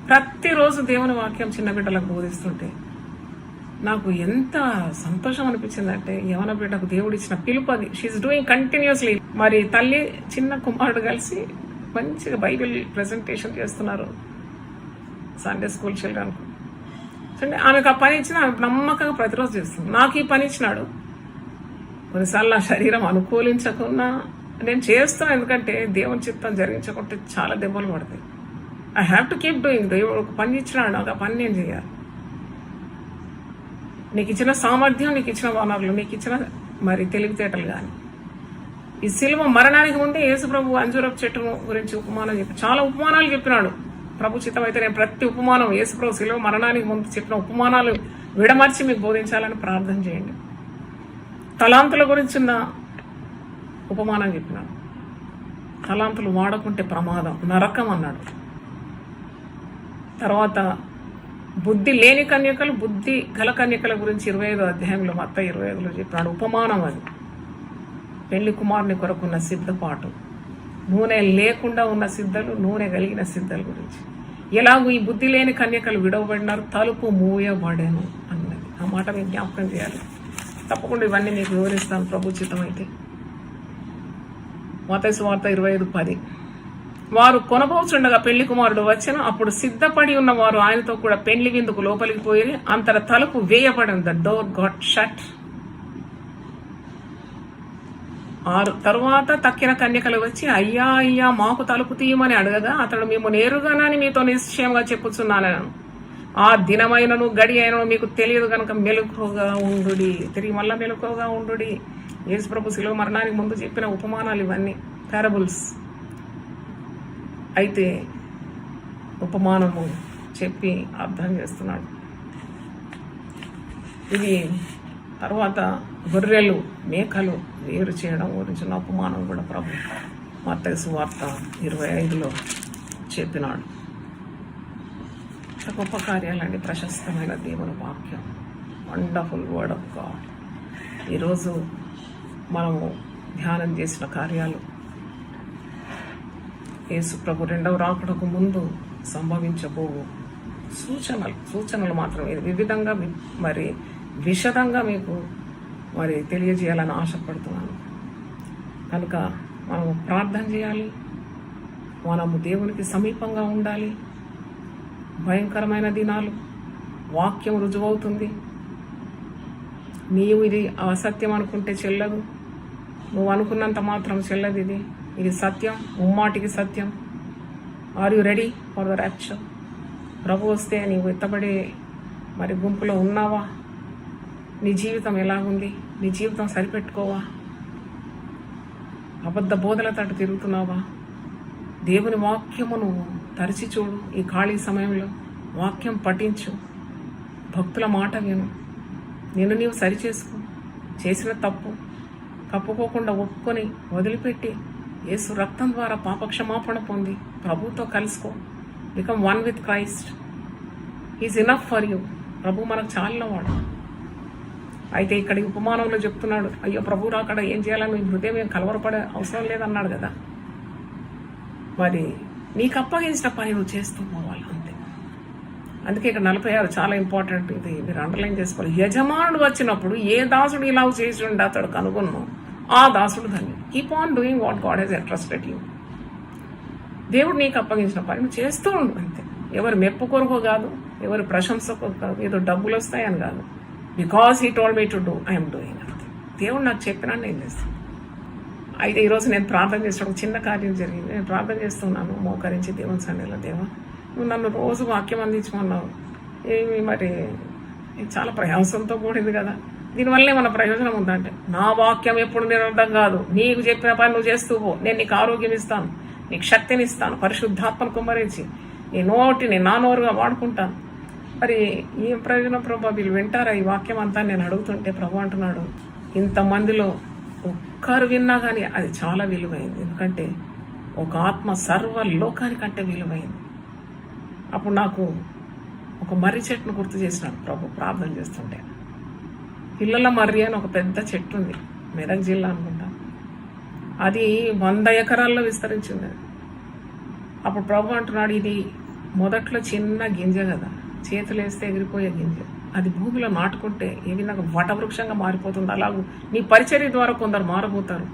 ప్రతిరోజు దేవుని వాక్యం చిన్న బిడ్డలకు బోధిస్తుంటే నాకు ఎంత సంతోషం అనిపించిందంటే, యవన బిడ్డకు దేవుడు ఇచ్చిన పిలుపు అది. She is doing continuously. మరి తల్లి చిన్న కుమారుడు కలిసి మంచిగా బైబిల్ ప్రెజెంటేషన్ చేస్తున్నారు సండే స్కూల్ చిల్డ్రన్. ఆమెకు ఆ పని ఇచ్చిన ఆమె నమ్మకంగా ప్రతిరోజు చేస్తుంది. నాకు ఈ పని ఇచ్చినాడు. కొన్నిసార్లు నా శరీరం అనుకూలించకున్నా నేను చేస్తున్నాను, ఎందుకంటే దేవుని చిత్తం జరిగించకుంటే చాలా దెబ్బలు పడతాయి. I have to keep doing. దేవుడు ఒక పని ఇచ్చినాడు, నాకు ఆ పని నేను చేయాలి. నీకు ఇచ్చిన సామర్థ్యం, నీకు ఇచ్చిన వనరులు, నీకు ఇచ్చిన మరి తెలివితేటలు కానీ. ఈ శిలువ మరణానికి ముందే యేసుప్రభు అంజూరపు చెట్టు గురించి ఉపమానం చెప్పి చాలా ఉపమానాలు చెప్పినాడు. ప్రభు చిత్తం అయితే నేను ప్రతి ఉపమానం యేసుప్రభు శిలువ మరణానికి ముందు చెప్పిన ఉపమానాలు విడమర్చి మీకు బోధించాలని ప్రార్థన చేయండి. తలాంతుల గురించిన ఉపమానం చెప్పినాడు. తలాంతులు వాడకుంటే ప్రమాదం, నరకం అన్నాడు. తర్వాత బుద్ధి లేని కన్యకలు, బుద్ధి గల కన్యకల గురించి 25వ అధ్యాయంలో మత్తయి 25లో చెప్పినాడు. ఉపమానం అది. పెళ్లి కుమారుని కొరకున్న సిద్ధపాటు, నూనె లేకుండా ఉన్న సిద్ధలు, నూనె కలిగిన సిద్ధల గురించి. ఎలాగూ ఈ బుద్ధి లేని కన్యకలు విడవబడినారు, తలుపు మూయబడేను అన్నది. ఆ మాట మీకు జ్ఞాపకం చేయాలి. తప్పకుండా ఇవన్నీ మీకు వివరిస్తాను ప్రభు చిత్తం అయితే. మత్తయి సువార్త 25:10. వారు కొనబోచుండగా పెళ్లి కుమారుడు వచ్చెను. అప్పుడు సిద్ధపడి ఉన్న వారు ఆయనతో కూడా పెళ్లి విందుకు లోపలికి పోయి అంతర తలుపు వేయబడింది. The door got shut. తరువాత తక్కిన కన్యకలు వచ్చి అయ్యా అయ్యా మాకు తలుపు తీయమని అడగగా అతడు మేము నేరుగానని మీతో నిశ్చయంగా చెప్పుచున్నాను, ఆ దినమైనను గడి అయినను మీకు తెలియదు కనుక మెలకువగా ఉండుడి. తిరిగి మళ్ళా మెలకువగా ఉండుడి. యేసుప్రభు శిలువ మరణానికి ముందు చెప్పిన ఉపమానాలు ఇవన్నీ, పారబుల్స్. అయితే ఉపమానము చెప్పి అర్థం చేస్తున్నాడు. ఇది తర్వాత గొర్రెలు మేకలు వేరు చేయడం గురించిన ఉపమానం కూడా ప్రభు మత్తయి సువార్త 25లో చెప్పినాడు. గొప్ప కార్యాలండి, ప్రశస్తమైన దేవుని వాక్యం, వండర్ఫుల్ వర్డ్ ఆఫ్ గాడ్. ఈరోజు మనము ధ్యానం చేసిన కార్యాలు యేసు ప్రభు రెండవ రాకడకు ముందు సంభవించబోవు సూచనలు మాత్రమే. వివిధంగా మరి విశదంగా మీకు మరి తెలియజేయాలని ఆశపడుతున్నాను. కనుక మనము ప్రార్థన చేయాలి, మనము దేవునికి సమీపంగా ఉండాలి. భయంకరమైన దినాలు, వాక్యం రుజువవుతుంది. నీవు ఇది అసత్యం అనుకుంటే చెల్లదు, నువ్వు అనుకున్నంత మాత్రం చెల్లదు. ఇది సత్యం, ముమ్మాటికి సత్యం. Are you ready for the rapture? ప్రభు వస్తే నీవు ఎత్తబడే మరి గుంపులో ఉన్నావా? నీ జీవితం ఎలాగుంది? నీ జీవితం సరిపెట్టుకోవా? అబద్ధ బోధల తట్టు తిరుగుతున్నావా? దేవుని వాక్యమును తరిచి చూడు. ఈ ఖాళీ సమయంలో వాక్యం పఠించు, భక్తుల మాట విను, నిన్ను నీవు సరిచేసుకో. చేసిన తప్పు కప్పుకోకుండా ఒప్పుకొని వదిలిపెట్టి యేసు రక్తం ద్వారా పాపక్షమాపణ పొంది ప్రభుతో కలుసుకో. Become one with Christ. Is enough for you. ప్రభు మనకు చాలినవాడు. అయితే ఇక్కడ ఉపమానంలో చెప్తున్నాడు, అయ్యో ప్రభు రాకడ ఏం చేయాలని హృదయం ఏం కలవరపడే అవసరం లేదన్నాడు కదా. మరి నీకు అప్పగించిన పని నువ్వు చేస్తూ పోవాలి అంతే. అందుకే ఇక్కడ 46 చాలా ఇంపార్టెంట్. ఇది మీరు అండర్లైన్ చేసుకోవాలి. యజమానుడు వచ్చినప్పుడు ఏ దాసుడు ఇలా చేసి ఉండి అతడు కనుగొను, ఆ దాసుడు ధన్యుడు. Keep on doing what God has entrusted you. దేవుడు నీకు అప్పగించిన పని నువ్వు చేస్తూ ఉండు అంతే. ఎవరు మెప్పు కొరకు కాదు, ఎవరు ప్రశంస కొరకు కాదు, ఏదో డబ్బులు వస్తాయని కాదు. Because he told me to do, I'm doing అంతే. దేవుడు నాకు చెప్పినా నేను చేస్తాను. అయితే ఈరోజు నేను ప్రార్థన చేసిన చిన్న కార్యం జరిగింది. నేను ప్రార్థన చేస్తున్నాను మోకరించి దేవుని సన్నిధిలో. దేవా, నువ్వు నన్ను రోజు వాక్యం అందించమన్నావు. ఏమి మరి చాలా ప్రయాసంతో కూడింది కదా, దీనివల్ల ఏమన్నా ప్రయోజనం ఉందంటే, నా వాక్యం ఎప్పుడు నిరర్థం కాదు. నీకు చెప్పిన పని నువ్వు చేస్తూ పో. నేను నీకు ఆరోగ్యం ఇస్తాను, నీకు శక్తిని ఇస్తాను, పరిశుద్ధాత్మను కుమ్మరించి నీ నోటిని నా నోరుగా వాడుకుంటాను. మరి ఏం ప్రయోజనం ప్రభా? వీళ్ళు వింటారా ఈ వాక్యం అంతా? నేను అడుగుతుంటే ప్రభు అంటున్నాడు, ఇంతమందిలో ఒక్కరు విన్నా కానీ అది చాలా విలువైంది. ఎందుకంటే ఒక ఆత్మ సర్వ లోకానికంటే విలువైంది. అప్పుడు నాకు ఒక మర్రి చెట్టును గుర్తు చేసినాడు ప్రభు ప్రార్థన చేస్తుంటే. పిల్లల మర్రి అని ఒక పెద్ద చెట్టు ఉంది, మెదక్ జిల్లా అనుకుంటా. అది 100 ఎకరాల్లో విస్తరించింది. అప్పుడు ప్రభు అంటున్నాడు, ఇది మొదట్లో చిన్న గింజ కదా, చేతులు వేస్తే ఎగిరిపోయే గింజ, అది భూమిలో నాటుకుంటే ఏది నాకు వటవృక్షంగా మారిపోతుంది. అలాగూ నీ పరిచర్య ద్వారా కొందరు మారబోతారు,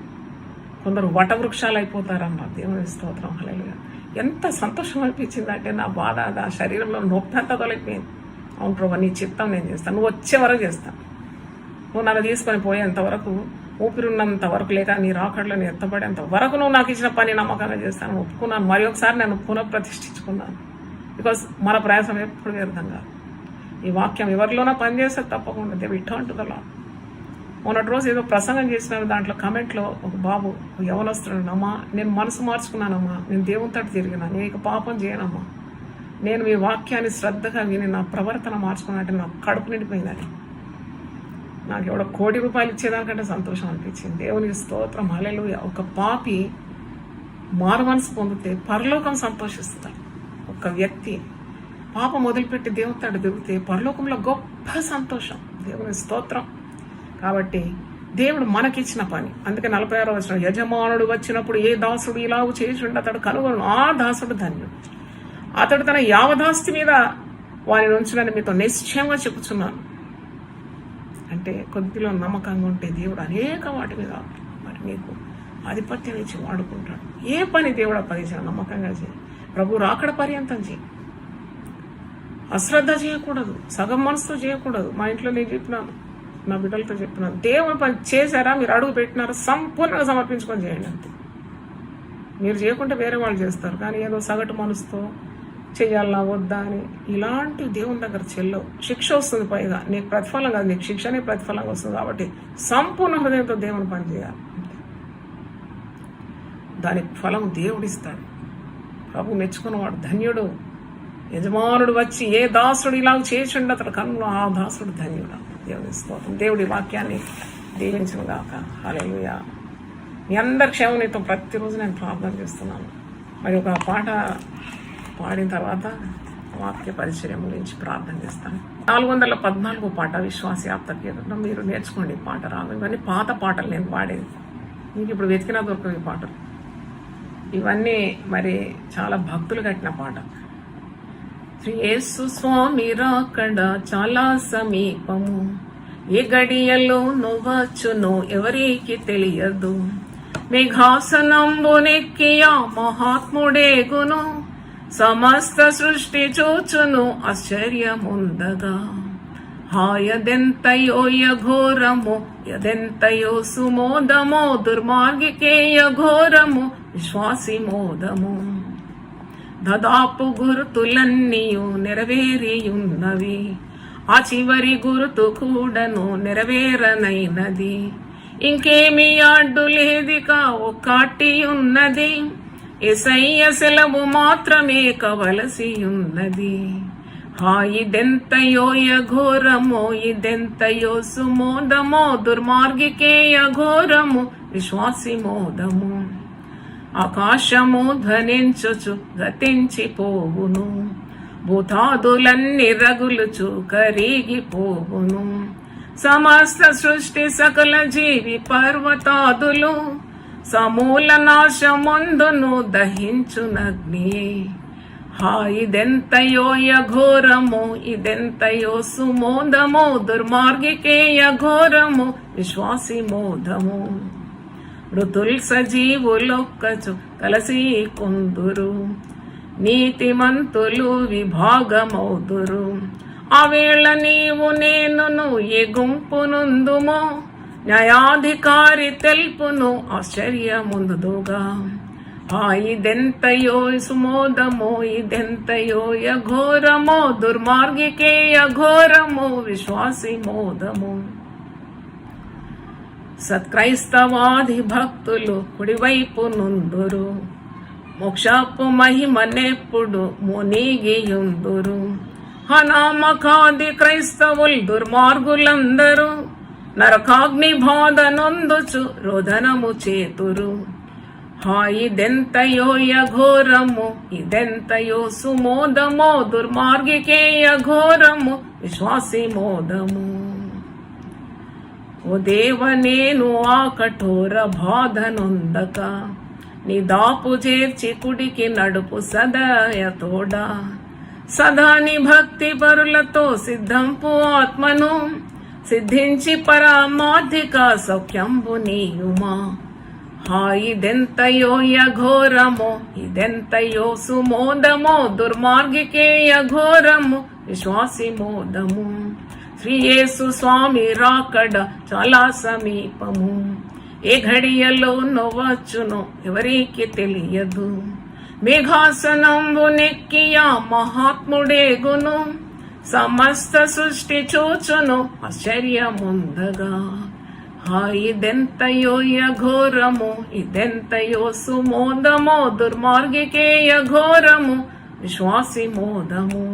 కొందరు వటవృక్షాలు అయిపోతారన్నారు. దేవుని స్తోత్రం, హల్లెలూయా. ఎంత సంతోషం అనిపించింది అంటే, నా బాధ ఆ శరీరంలో నొప్పి అంతా తొలగిపోయింది. అవును ప్రభు, నీ చిత్తం నేను చేస్తాను, నువ్వు వచ్చే వరకు చేస్తాను, నువ్వు నన్ను తీసుకొని పోయేంత వరకు, ఊపిరున్నంత వరకు, లేక నీ రాకడలో నేను ఎత్తబడేంత వరకు నువ్వు నాకు ఇచ్చిన పని నమ్మకంగా చేస్తాను, ఒప్పుకున్నాను. మరి ఒకసారి నేను పునఃప్రతిష్ఠించుకున్నాను. బికాస్ మన ప్రయాసం ఎప్పుడు వ్యర్థం కాదు. ఈ వాక్యం ఎవరిలోనా పనిచేస్తే తప్పకుండా దేవుడు ఇట్టంటుందలా. మొన్నటి రోజు ఏదో ప్రసంగం చేసినారు, దాంట్లో కమెంట్లో ఒక బాబు యవనొస్తున్నాడు, అమ్మా నేను మనసు మార్చుకున్నానమ్మా, నేను దేవుని తట్టు తిరిగినా, నేను ఇక పాపం చేయనమ్మా, నేను మీ వాక్యాన్ని శ్రద్ధగా విని నా ప్రవర్తన మార్చుకున్నట్టు నాకు కడుపు నిండిపోయిందని. నాకు ఎవడో ₹1,00,00,000 ఇచ్చేదానికంటే సంతోషం అనిపించింది. దేవునికి స్తోత్రం, హల్లెలూయా. ఒక పాపి మారు మనసు పొందితే పరలోకం సంతోషిస్తుంది. ఒక వ్యక్తి పాపం మొదలుపెట్టి దేవుని తట్టు తిరిగితే పరలోకంలో గొప్ప సంతోషం. దేవుని స్తోత్రం. కాబట్టి దేవుడు మనకిచ్చిన పని, అందుకే 46వ వచనం, యజమానుడు వచ్చినప్పుడు ఏ దాసుడు ఇలాగూ చేసిండు అతడు కనుగొను, ఆ దాసుడు ధన్యుడు. అతడు తన యావదాస్తి మీద వారిని ఉంచునని మీతో నిశ్చయంగా చెప్పుచున్నాను. అంటే కొద్దిలో నమ్మకంగా ఉంటే దేవుడు అనేక వాటి మీద మరి నీకు ఆధిపత్యం ఇచ్చి వాడుకుంటాడు. ఏ పని దేవుడు అప్పగించిన నమ్మకంగా చేయి. ప్రభు రాకడ పర్యంతం చేయి. అశ్రద్ధ చేయకూడదు, సగం మనసుతో చేయకూడదు. మా ఇంట్లో నేను చెప్పినాను, నా బిడ్డలతో చెప్పినాను, దేవుని పని చేశారా, మీరు అడుగు పెట్టినారా, సంపూర్ణంగా సమర్పించుకొని చేయండి అంతే. మీరు చేయకుంటే వేరే వాళ్ళు చేస్తారు, కానీ ఏదో సగటు మనసుతో చెయ్యాలా వద్దా అని ఇలాంటి దేవుని దగ్గర చెల్లవు. శిక్ష వస్తుంది, పైగా నీకు ప్రతిఫలం కాదు, నీకు శిక్షనే ప్రతిఫలంగా వస్తుంది. కాబట్టి సంపూర్ణ హృదయంతో దేవుని పని చేయాలి, దానికి ఫలం దేవుడిస్తాడు. ప్రభు మెచ్చుకున్నవాడు ధన్యుడు. యజమానుడు వచ్చి ఏ దాసుడు ఇలాగ చేసిండు అతడు కన్నులో, ఆ దాసుడు ధన్యుడు. దేవుని స్తోత్రం. దేవుడి వాక్యాన్ని దీవించును గాక. హల్లెలూయా. మీ అందరి క్షేమనితో ప్రతిరోజు నేను ప్రార్థన చేస్తున్నాను. మరి ఒక పాట పాడిన తర్వాత వాక్య పరిచర్య గురించి ప్రార్థన చేస్తాను. 414 పాట విశ్వాసయాప్త కీర్తన. మీరు నేర్చుకోండి, పాట రాదు. ఇవన్నీ పాత పాటలు నేను పాడేది, మీకు ఇప్పుడు వెతికినా దొరకవు ఈ పాటలు. ఇవన్నీ మరి చాలా భక్తులు కట్టిన పాట. యేసు స్వామి రాకడ చాలా సమీపము, ఏ గడియలో నువ్వచ్చునో ఎవరికి తెలియదు. మేఘాసనంబునెక్కియా మహాత్ముడేగును, సమస్త సృష్టి చూచును ఆశ్చర్యముందగా. హాయదెంతయో యఘోరము, యదెంతయో సుమోదమో, దుర్మార్గికే యఘోరము, విశ్వాసి మోదము. దాదాపు గుర్తులన్నీయు నెరవేరియున్నవి, ఆ చివరి గుర్తు కూడాను నెరవేరనైనది. ఇంకేమీ అడ్డు లేదిక ఒక్కటి ఉన్నది, యేసయ్య సెలవు మాత్రమే కవలసి ఉన్నది. ఇదెంతయో యఘోరమో, ఇదెంతయో సుమోదమో, దుర్మార్గికే యఘోరము, విశ్వాసి మోదము. ఆకాశము ధ్వనించుచు గతించిపోవును, భూతాదులన్నీ రగులుచు కరిగిపోవును. సమస్త సృష్టి సకల జీవి పర్వతాదులు సమూల నాశముందును దహించునగ్ని. ఇదెంతయో యఘోరము, ఇదెంతయో సుమోదము, దుర్మార్గికే యఘోరము, విశ్వాసి మోదము. మృతుల్ సజీవులొక్కచు కలసి కొందురు, నీతిమంతులు విభాగమౌదురు. ఆ వేళ నీవు నేనును ఏ గుంపునుందుమో, న్యాయాధికారి తెలుపును ఆశ్చర్యముందుగా. ఇదెంతయో సుమోదమో, ఇదెంతయో యఘోరమో, దుర్మార్గికే యఘోరము, విశ్వాసి మోదము. సత్క్రైస్తవాది భక్తులు కుడివైపు నుందురు, మోక్షపు మహిమనెప్పుడు మునిగియుందురు. హనామకాది క్రైస్తవుల్ దుర్మార్గులందరూ నరకాగ్ని బాధ నొందుచు రోదనము చేతురు. ఇదెంతయో యఘోరము, ఇదెంతయో సుమోదమో, దుర్మార్గికే యఘోరము, విశ్వాసి మోదము. ఓ దేవ, నేను ఆ కఠోర బాధ నొందక నీ దాపు చేర్చి కుడికి నడుపు సదయతోడా. సదా నీ భక్తి పరులతో సిద్ధంపు ఆత్మను సిద్ధించి పరమాధిక సౌఖ్యంబు నీయుమా. ఇదెంతయో యఘోరమో, ఇదెంతయో సుమోదమో, దుర్మార్గికే యఘోరము, విశ్వాసి మోదము. శ్రీ యేసు స్వామి రాకడ చాలా సమీపము. ఏ ఘడియలో నొవచ్చునో ఎవరికి తెలియదు. మేఘాసనంబు నెక్కియా మహాత్ముడేగును. సమస్త సృష్టి చూచును ఆశ్చర్యముందగా. ఇదెంతయో యఘోరము, ఇదెంతయో సుమోదమో, దుర్మార్గికే యఘోరము, విశ్వాసి మోదము.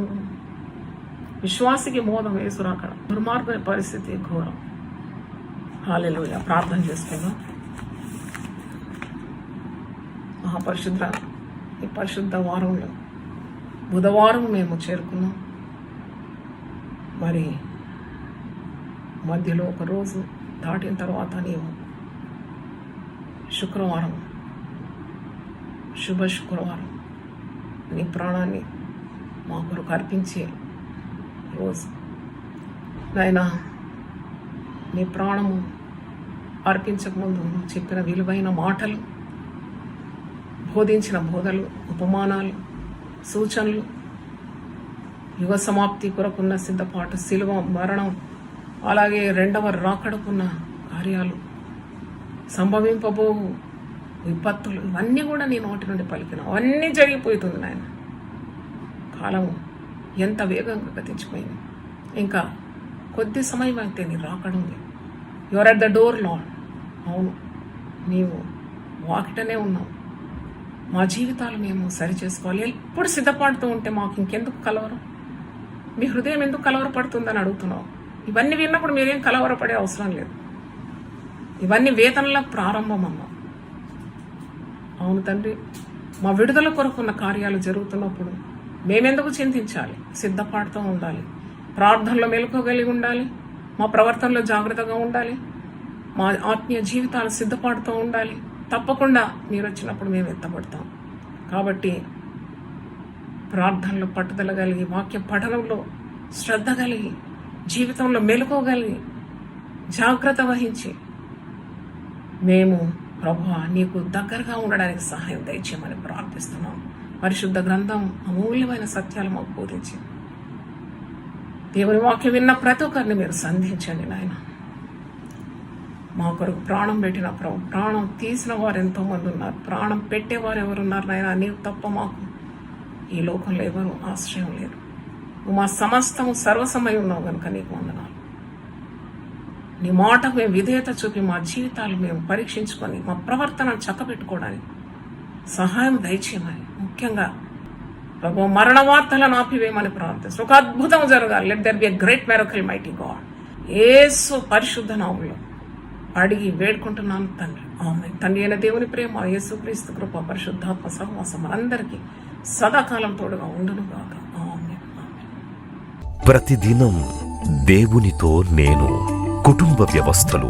విశ్వాసికి మోదం యేసురాకడ, దుర్మార్గ పరిస్థితి ఘోరం. హల్లెలూయా. ప్రార్థన చేసుకుందాం. మహాపరిశుద్ధ ఈ పరిశుద్ధ వారంలో బుధవారం మేము చేరుకున్నాం. మరి మధ్యలో ఒక రోజు దాటిన తర్వాత నీవు శుక్రవారం, శుభ శుక్రవారం నీ ప్రాణాన్ని మా కొరకు అర్పించే రోజు. నాయనా, నీ ప్రాణము అర్పించకముందు నువ్వు చెప్పిన విలువైన మాటలు, బోధించిన బోధలు, ఉపమానాలు, సూచనలు, యుగ సమాప్తి కొరకున్న సిద్ధపాటు, శిలువ మరణం, అలాగే రెండవ రాకడకున్న కార్యాలు, సంభవింపబో విపత్తులు, ఇవన్నీ కూడా నీ నోటి నుండి పలికిన అవన్నీ జరిగిపోతుంది నాయన. కాలము ఎంత వేగంగా గతించిపోయింది. ఇంకా కొద్ది సమయం అయితే నీ రాకడుంది. You're at the door Lord. అవును, నీవు వాకిటనే ఉన్నావు. మా జీవితాలు మేము సరి చేసుకోవాలి. ఎప్పుడు సిద్ధపడుతూ ఉంటే మాకు ఇంకెందుకు కలవరం? మీ హృదయం ఎందుకు కలవరపడుతుందని అడుగుతున్నావు. ఇవన్నీ విన్నప్పుడు మీరేం కలవరపడే అవసరం లేదు. ఇవన్నీ వేదనల ప్రారంభం అమ్మా. అవును తండ్రి, మా విడుదల కొరకున్న కార్యాలు జరుగుతున్నప్పుడు మేమెందుకు చింతించాలి? సిద్ధపాటుతో ఉండాలి, ప్రార్థనలో మెలుకోగలిగి ఉండాలి, మా ప్రవర్తనలో జాగ్రత్తగా ఉండాలి, మా ఆత్మీయ జీవితాలు సిద్ధపాటుతో ఉండాలి. తప్పకుండా మీరు వచ్చినప్పుడు మేము ఎత్తబడతాం. కాబట్టి ప్రార్థనలో పట్టుదల కలిగి, వాక్య పఠనంలో శ్రద్ధ కలిగి, జీవితంలో మెలుకోగలిగి, జాగ్రత్త వహించి మేము ప్రభువా నీకు దగ్గరగా ఉండడానికి సహాయం దయచేయమని ప్రార్థిస్తున్నాం. పరిశుద్ధ గ్రంథం అమూల్యమైన సత్యాలు మాకు బోధించి దేవుని వాక్యం విన్న ప్రతి ఒక్కరిని మీరు సంధించండి నాయన. మా కొరకు ప్రాణం పెట్టిన ప్రభు, ప్రాణం తీసిన వారు ఎంతోమంది ఉన్నారు, ప్రాణం పెట్టేవారు ఎవరున్నారు నాయన? నీవు తప్ప మాకు ఈ లోకంలో ఎవరు ఆశ్రయం లేరు. నువ్వు మా సమస్తము సర్వసమయం ఉన్నావు కనుక నీకు వందనాలు. నీ మాటకు మేము విధేయత చూపి మా జీవితాలు మేము పరీక్షించుకొని మా ప్రవర్తనను చక్కబెట్టుకోవడానికి సహాయం దయచేయమని, ముఖ్యంగా ప్రభు మరణ వార్తలను ఆపివేయమని ప్రార్థిస్తూ ఒక అద్భుతం జరగాలి. Let there be a great miracle mighty God. యేసు పరిశుద్ధ నామములో అడిగి వేడుకుంటున్నాను తండ్రి, ఆమేన్. తండ్రి అయిన దేవుని ప్రేమ, యేసుక్రీస్తు కృప, పరిశుద్ధాత్మ సహవాసం మనందరికీ సదాకాలం తోడుగా ఉండును గాక. ఆమేన్. ప్రతిదినం దేవునితో నేను. కుటుంబ వ్యవస్థలు,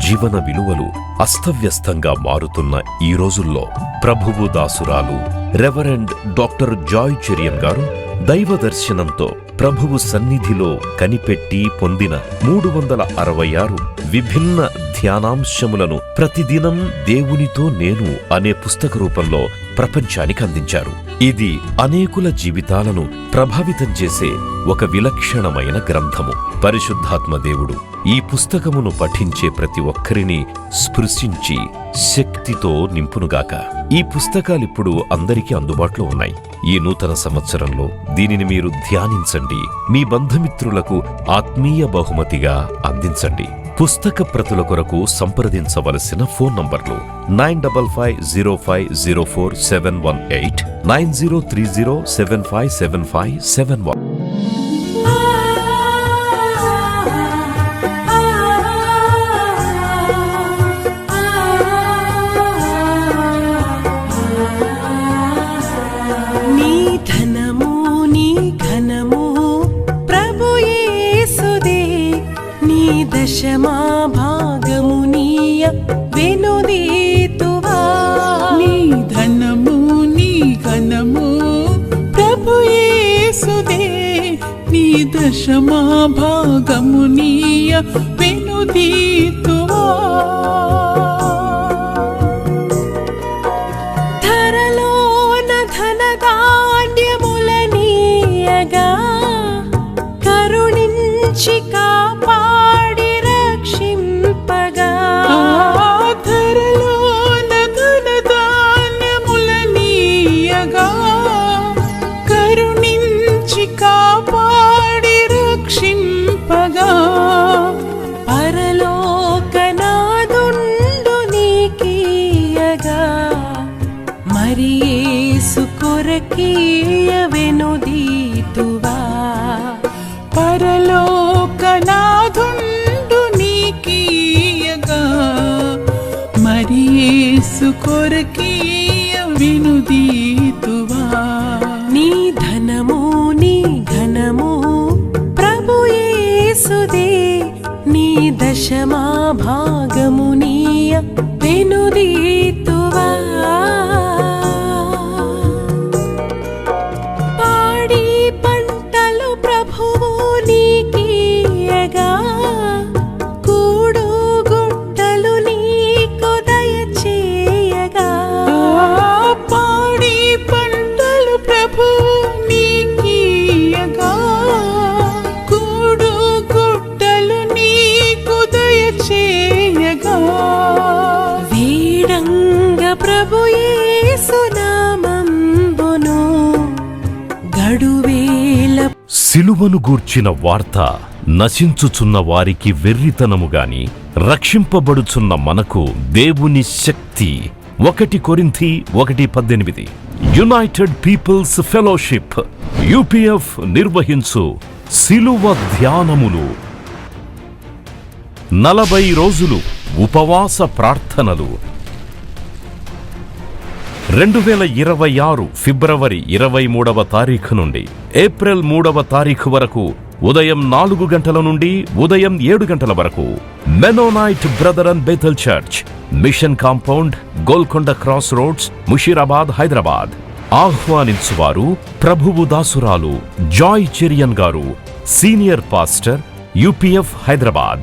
జీవన విలువలు అస్తవ్యస్తంగా మారుతున్న ఈ రోజుల్లో ప్రభువు దాసురాలు రెవరెండ్ డాక్టర్ జాయ్ చెరియన్ గారు దైవ దర్శనంతో ప్రభువు సన్నిధిలో కనిపెట్టి పొందిన 366 విభిన్న ధ్యానాంశములను ప్రతిదినం దేవునితో నేను అనే పుస్తక రూపంలో ప్రపంచానికి అందించారు. ఇది అనేకుల జీవితాలను ప్రభావితం చేసే ఒక విలక్షణమైన గ్రంథము. పరిశుద్ధాత్మ దేవుడు ఈ పుస్తకమును పఠించే ప్రతి ఒక్కరిని స్పృశించి శక్తితో నింపునుగాక. ఈ పుస్తకాలిప్పుడు అందరికీ అందుబాటులో ఉన్నాయి. ఈ నూతన సంవత్సరంలో దీనిని మీరు ధ్యానించండి, మీ బంధుమిత్రులకు ఆత్మీయ బహుమతిగా అందించండి. పుస్తక ప్రతుల కొరకు సంప్రదించవలసిన ఫోన్ నంబర్లు 9550504718 9030757571. నీ ధనము నీ ఘనము ప్రభు యేసుదే, నీ దశమా భాగము నీయ వెనుదీతువా. నీ ధనము నీ ఘనము ప్రభు యేసుదే, నీ దశమా భాగము నీయ వెనుదీతువా. ధరలోన ధనధాన్యములనీయగా కరుణించి కాపాడి రక్షింపగా. ధరలోన ధనధాన్యములనీయగా కరుణించి కాపాడి రక్షింపగా. పరలోకనాదుండు నీకీయగా మరి యేసు కొరకీయ వెనుదీతువా. పరలోకనాథుండు నీకీయగా మరి యేసు కొరకీయ వెనుదీతువా. నీ ధనము నీ ఘనము ప్రభు యేసుదే, నీ దశమా భాగము నీయ వెనుదీతువా. పాడి పంటలు ప్రభువు నీకీయగా కూడు గుట్టలు నీకు దయచేయగా. పాడి పంటలు ప్రభువు నీకీయగా కూడు గుట్టలు నీకు దయచేయగా. వీడంగ ప్రభు యేసు నామంబును గడువేల. సిలువను గూర్చిన వార్త నశించుచున్న వారికి వెర్రితనము గాని రక్షింపబడుచున్న మనకు దేవుని శక్తి. 1 కొరింథీ 1:18. యునైటెడ్ పీపుల్స్ ఫెలోషిప్ యూపీఎఫ్ నిర్వహించు సిలువ ధ్యానములు. 40 రోజులు ఉపవాస ప్రార్థనలు. 2026 ఫిబ్రవరి 23వ తారీఖు నుండి ఏప్రిల్ 3వ తారీఖు వరకు ఉదయం 4 గంటల నుండి ఉదయం 7 గంటల వరకు Mennonite brother and Bethel church, mission compound, Golconda cross roads, Musheerabad, Hyderabad. ఆహ్వానించువారు ప్రభువు దాసురాలు జాయ్ చెరియన్ గారు, senior pastor, UPF Hyderabad.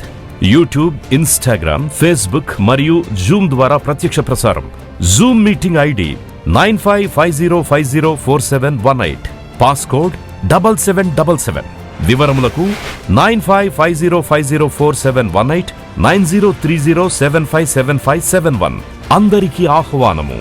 YouTube, Instagram, Facebook మరియు జూమ్ ద్వారా ప్రత్యక్ష ప్రసారం. Zoom meeting ID 9550504718, passcode 7777. వివరములకు 9550504718, 9030757571. అందరికీ ఆహ్వానము.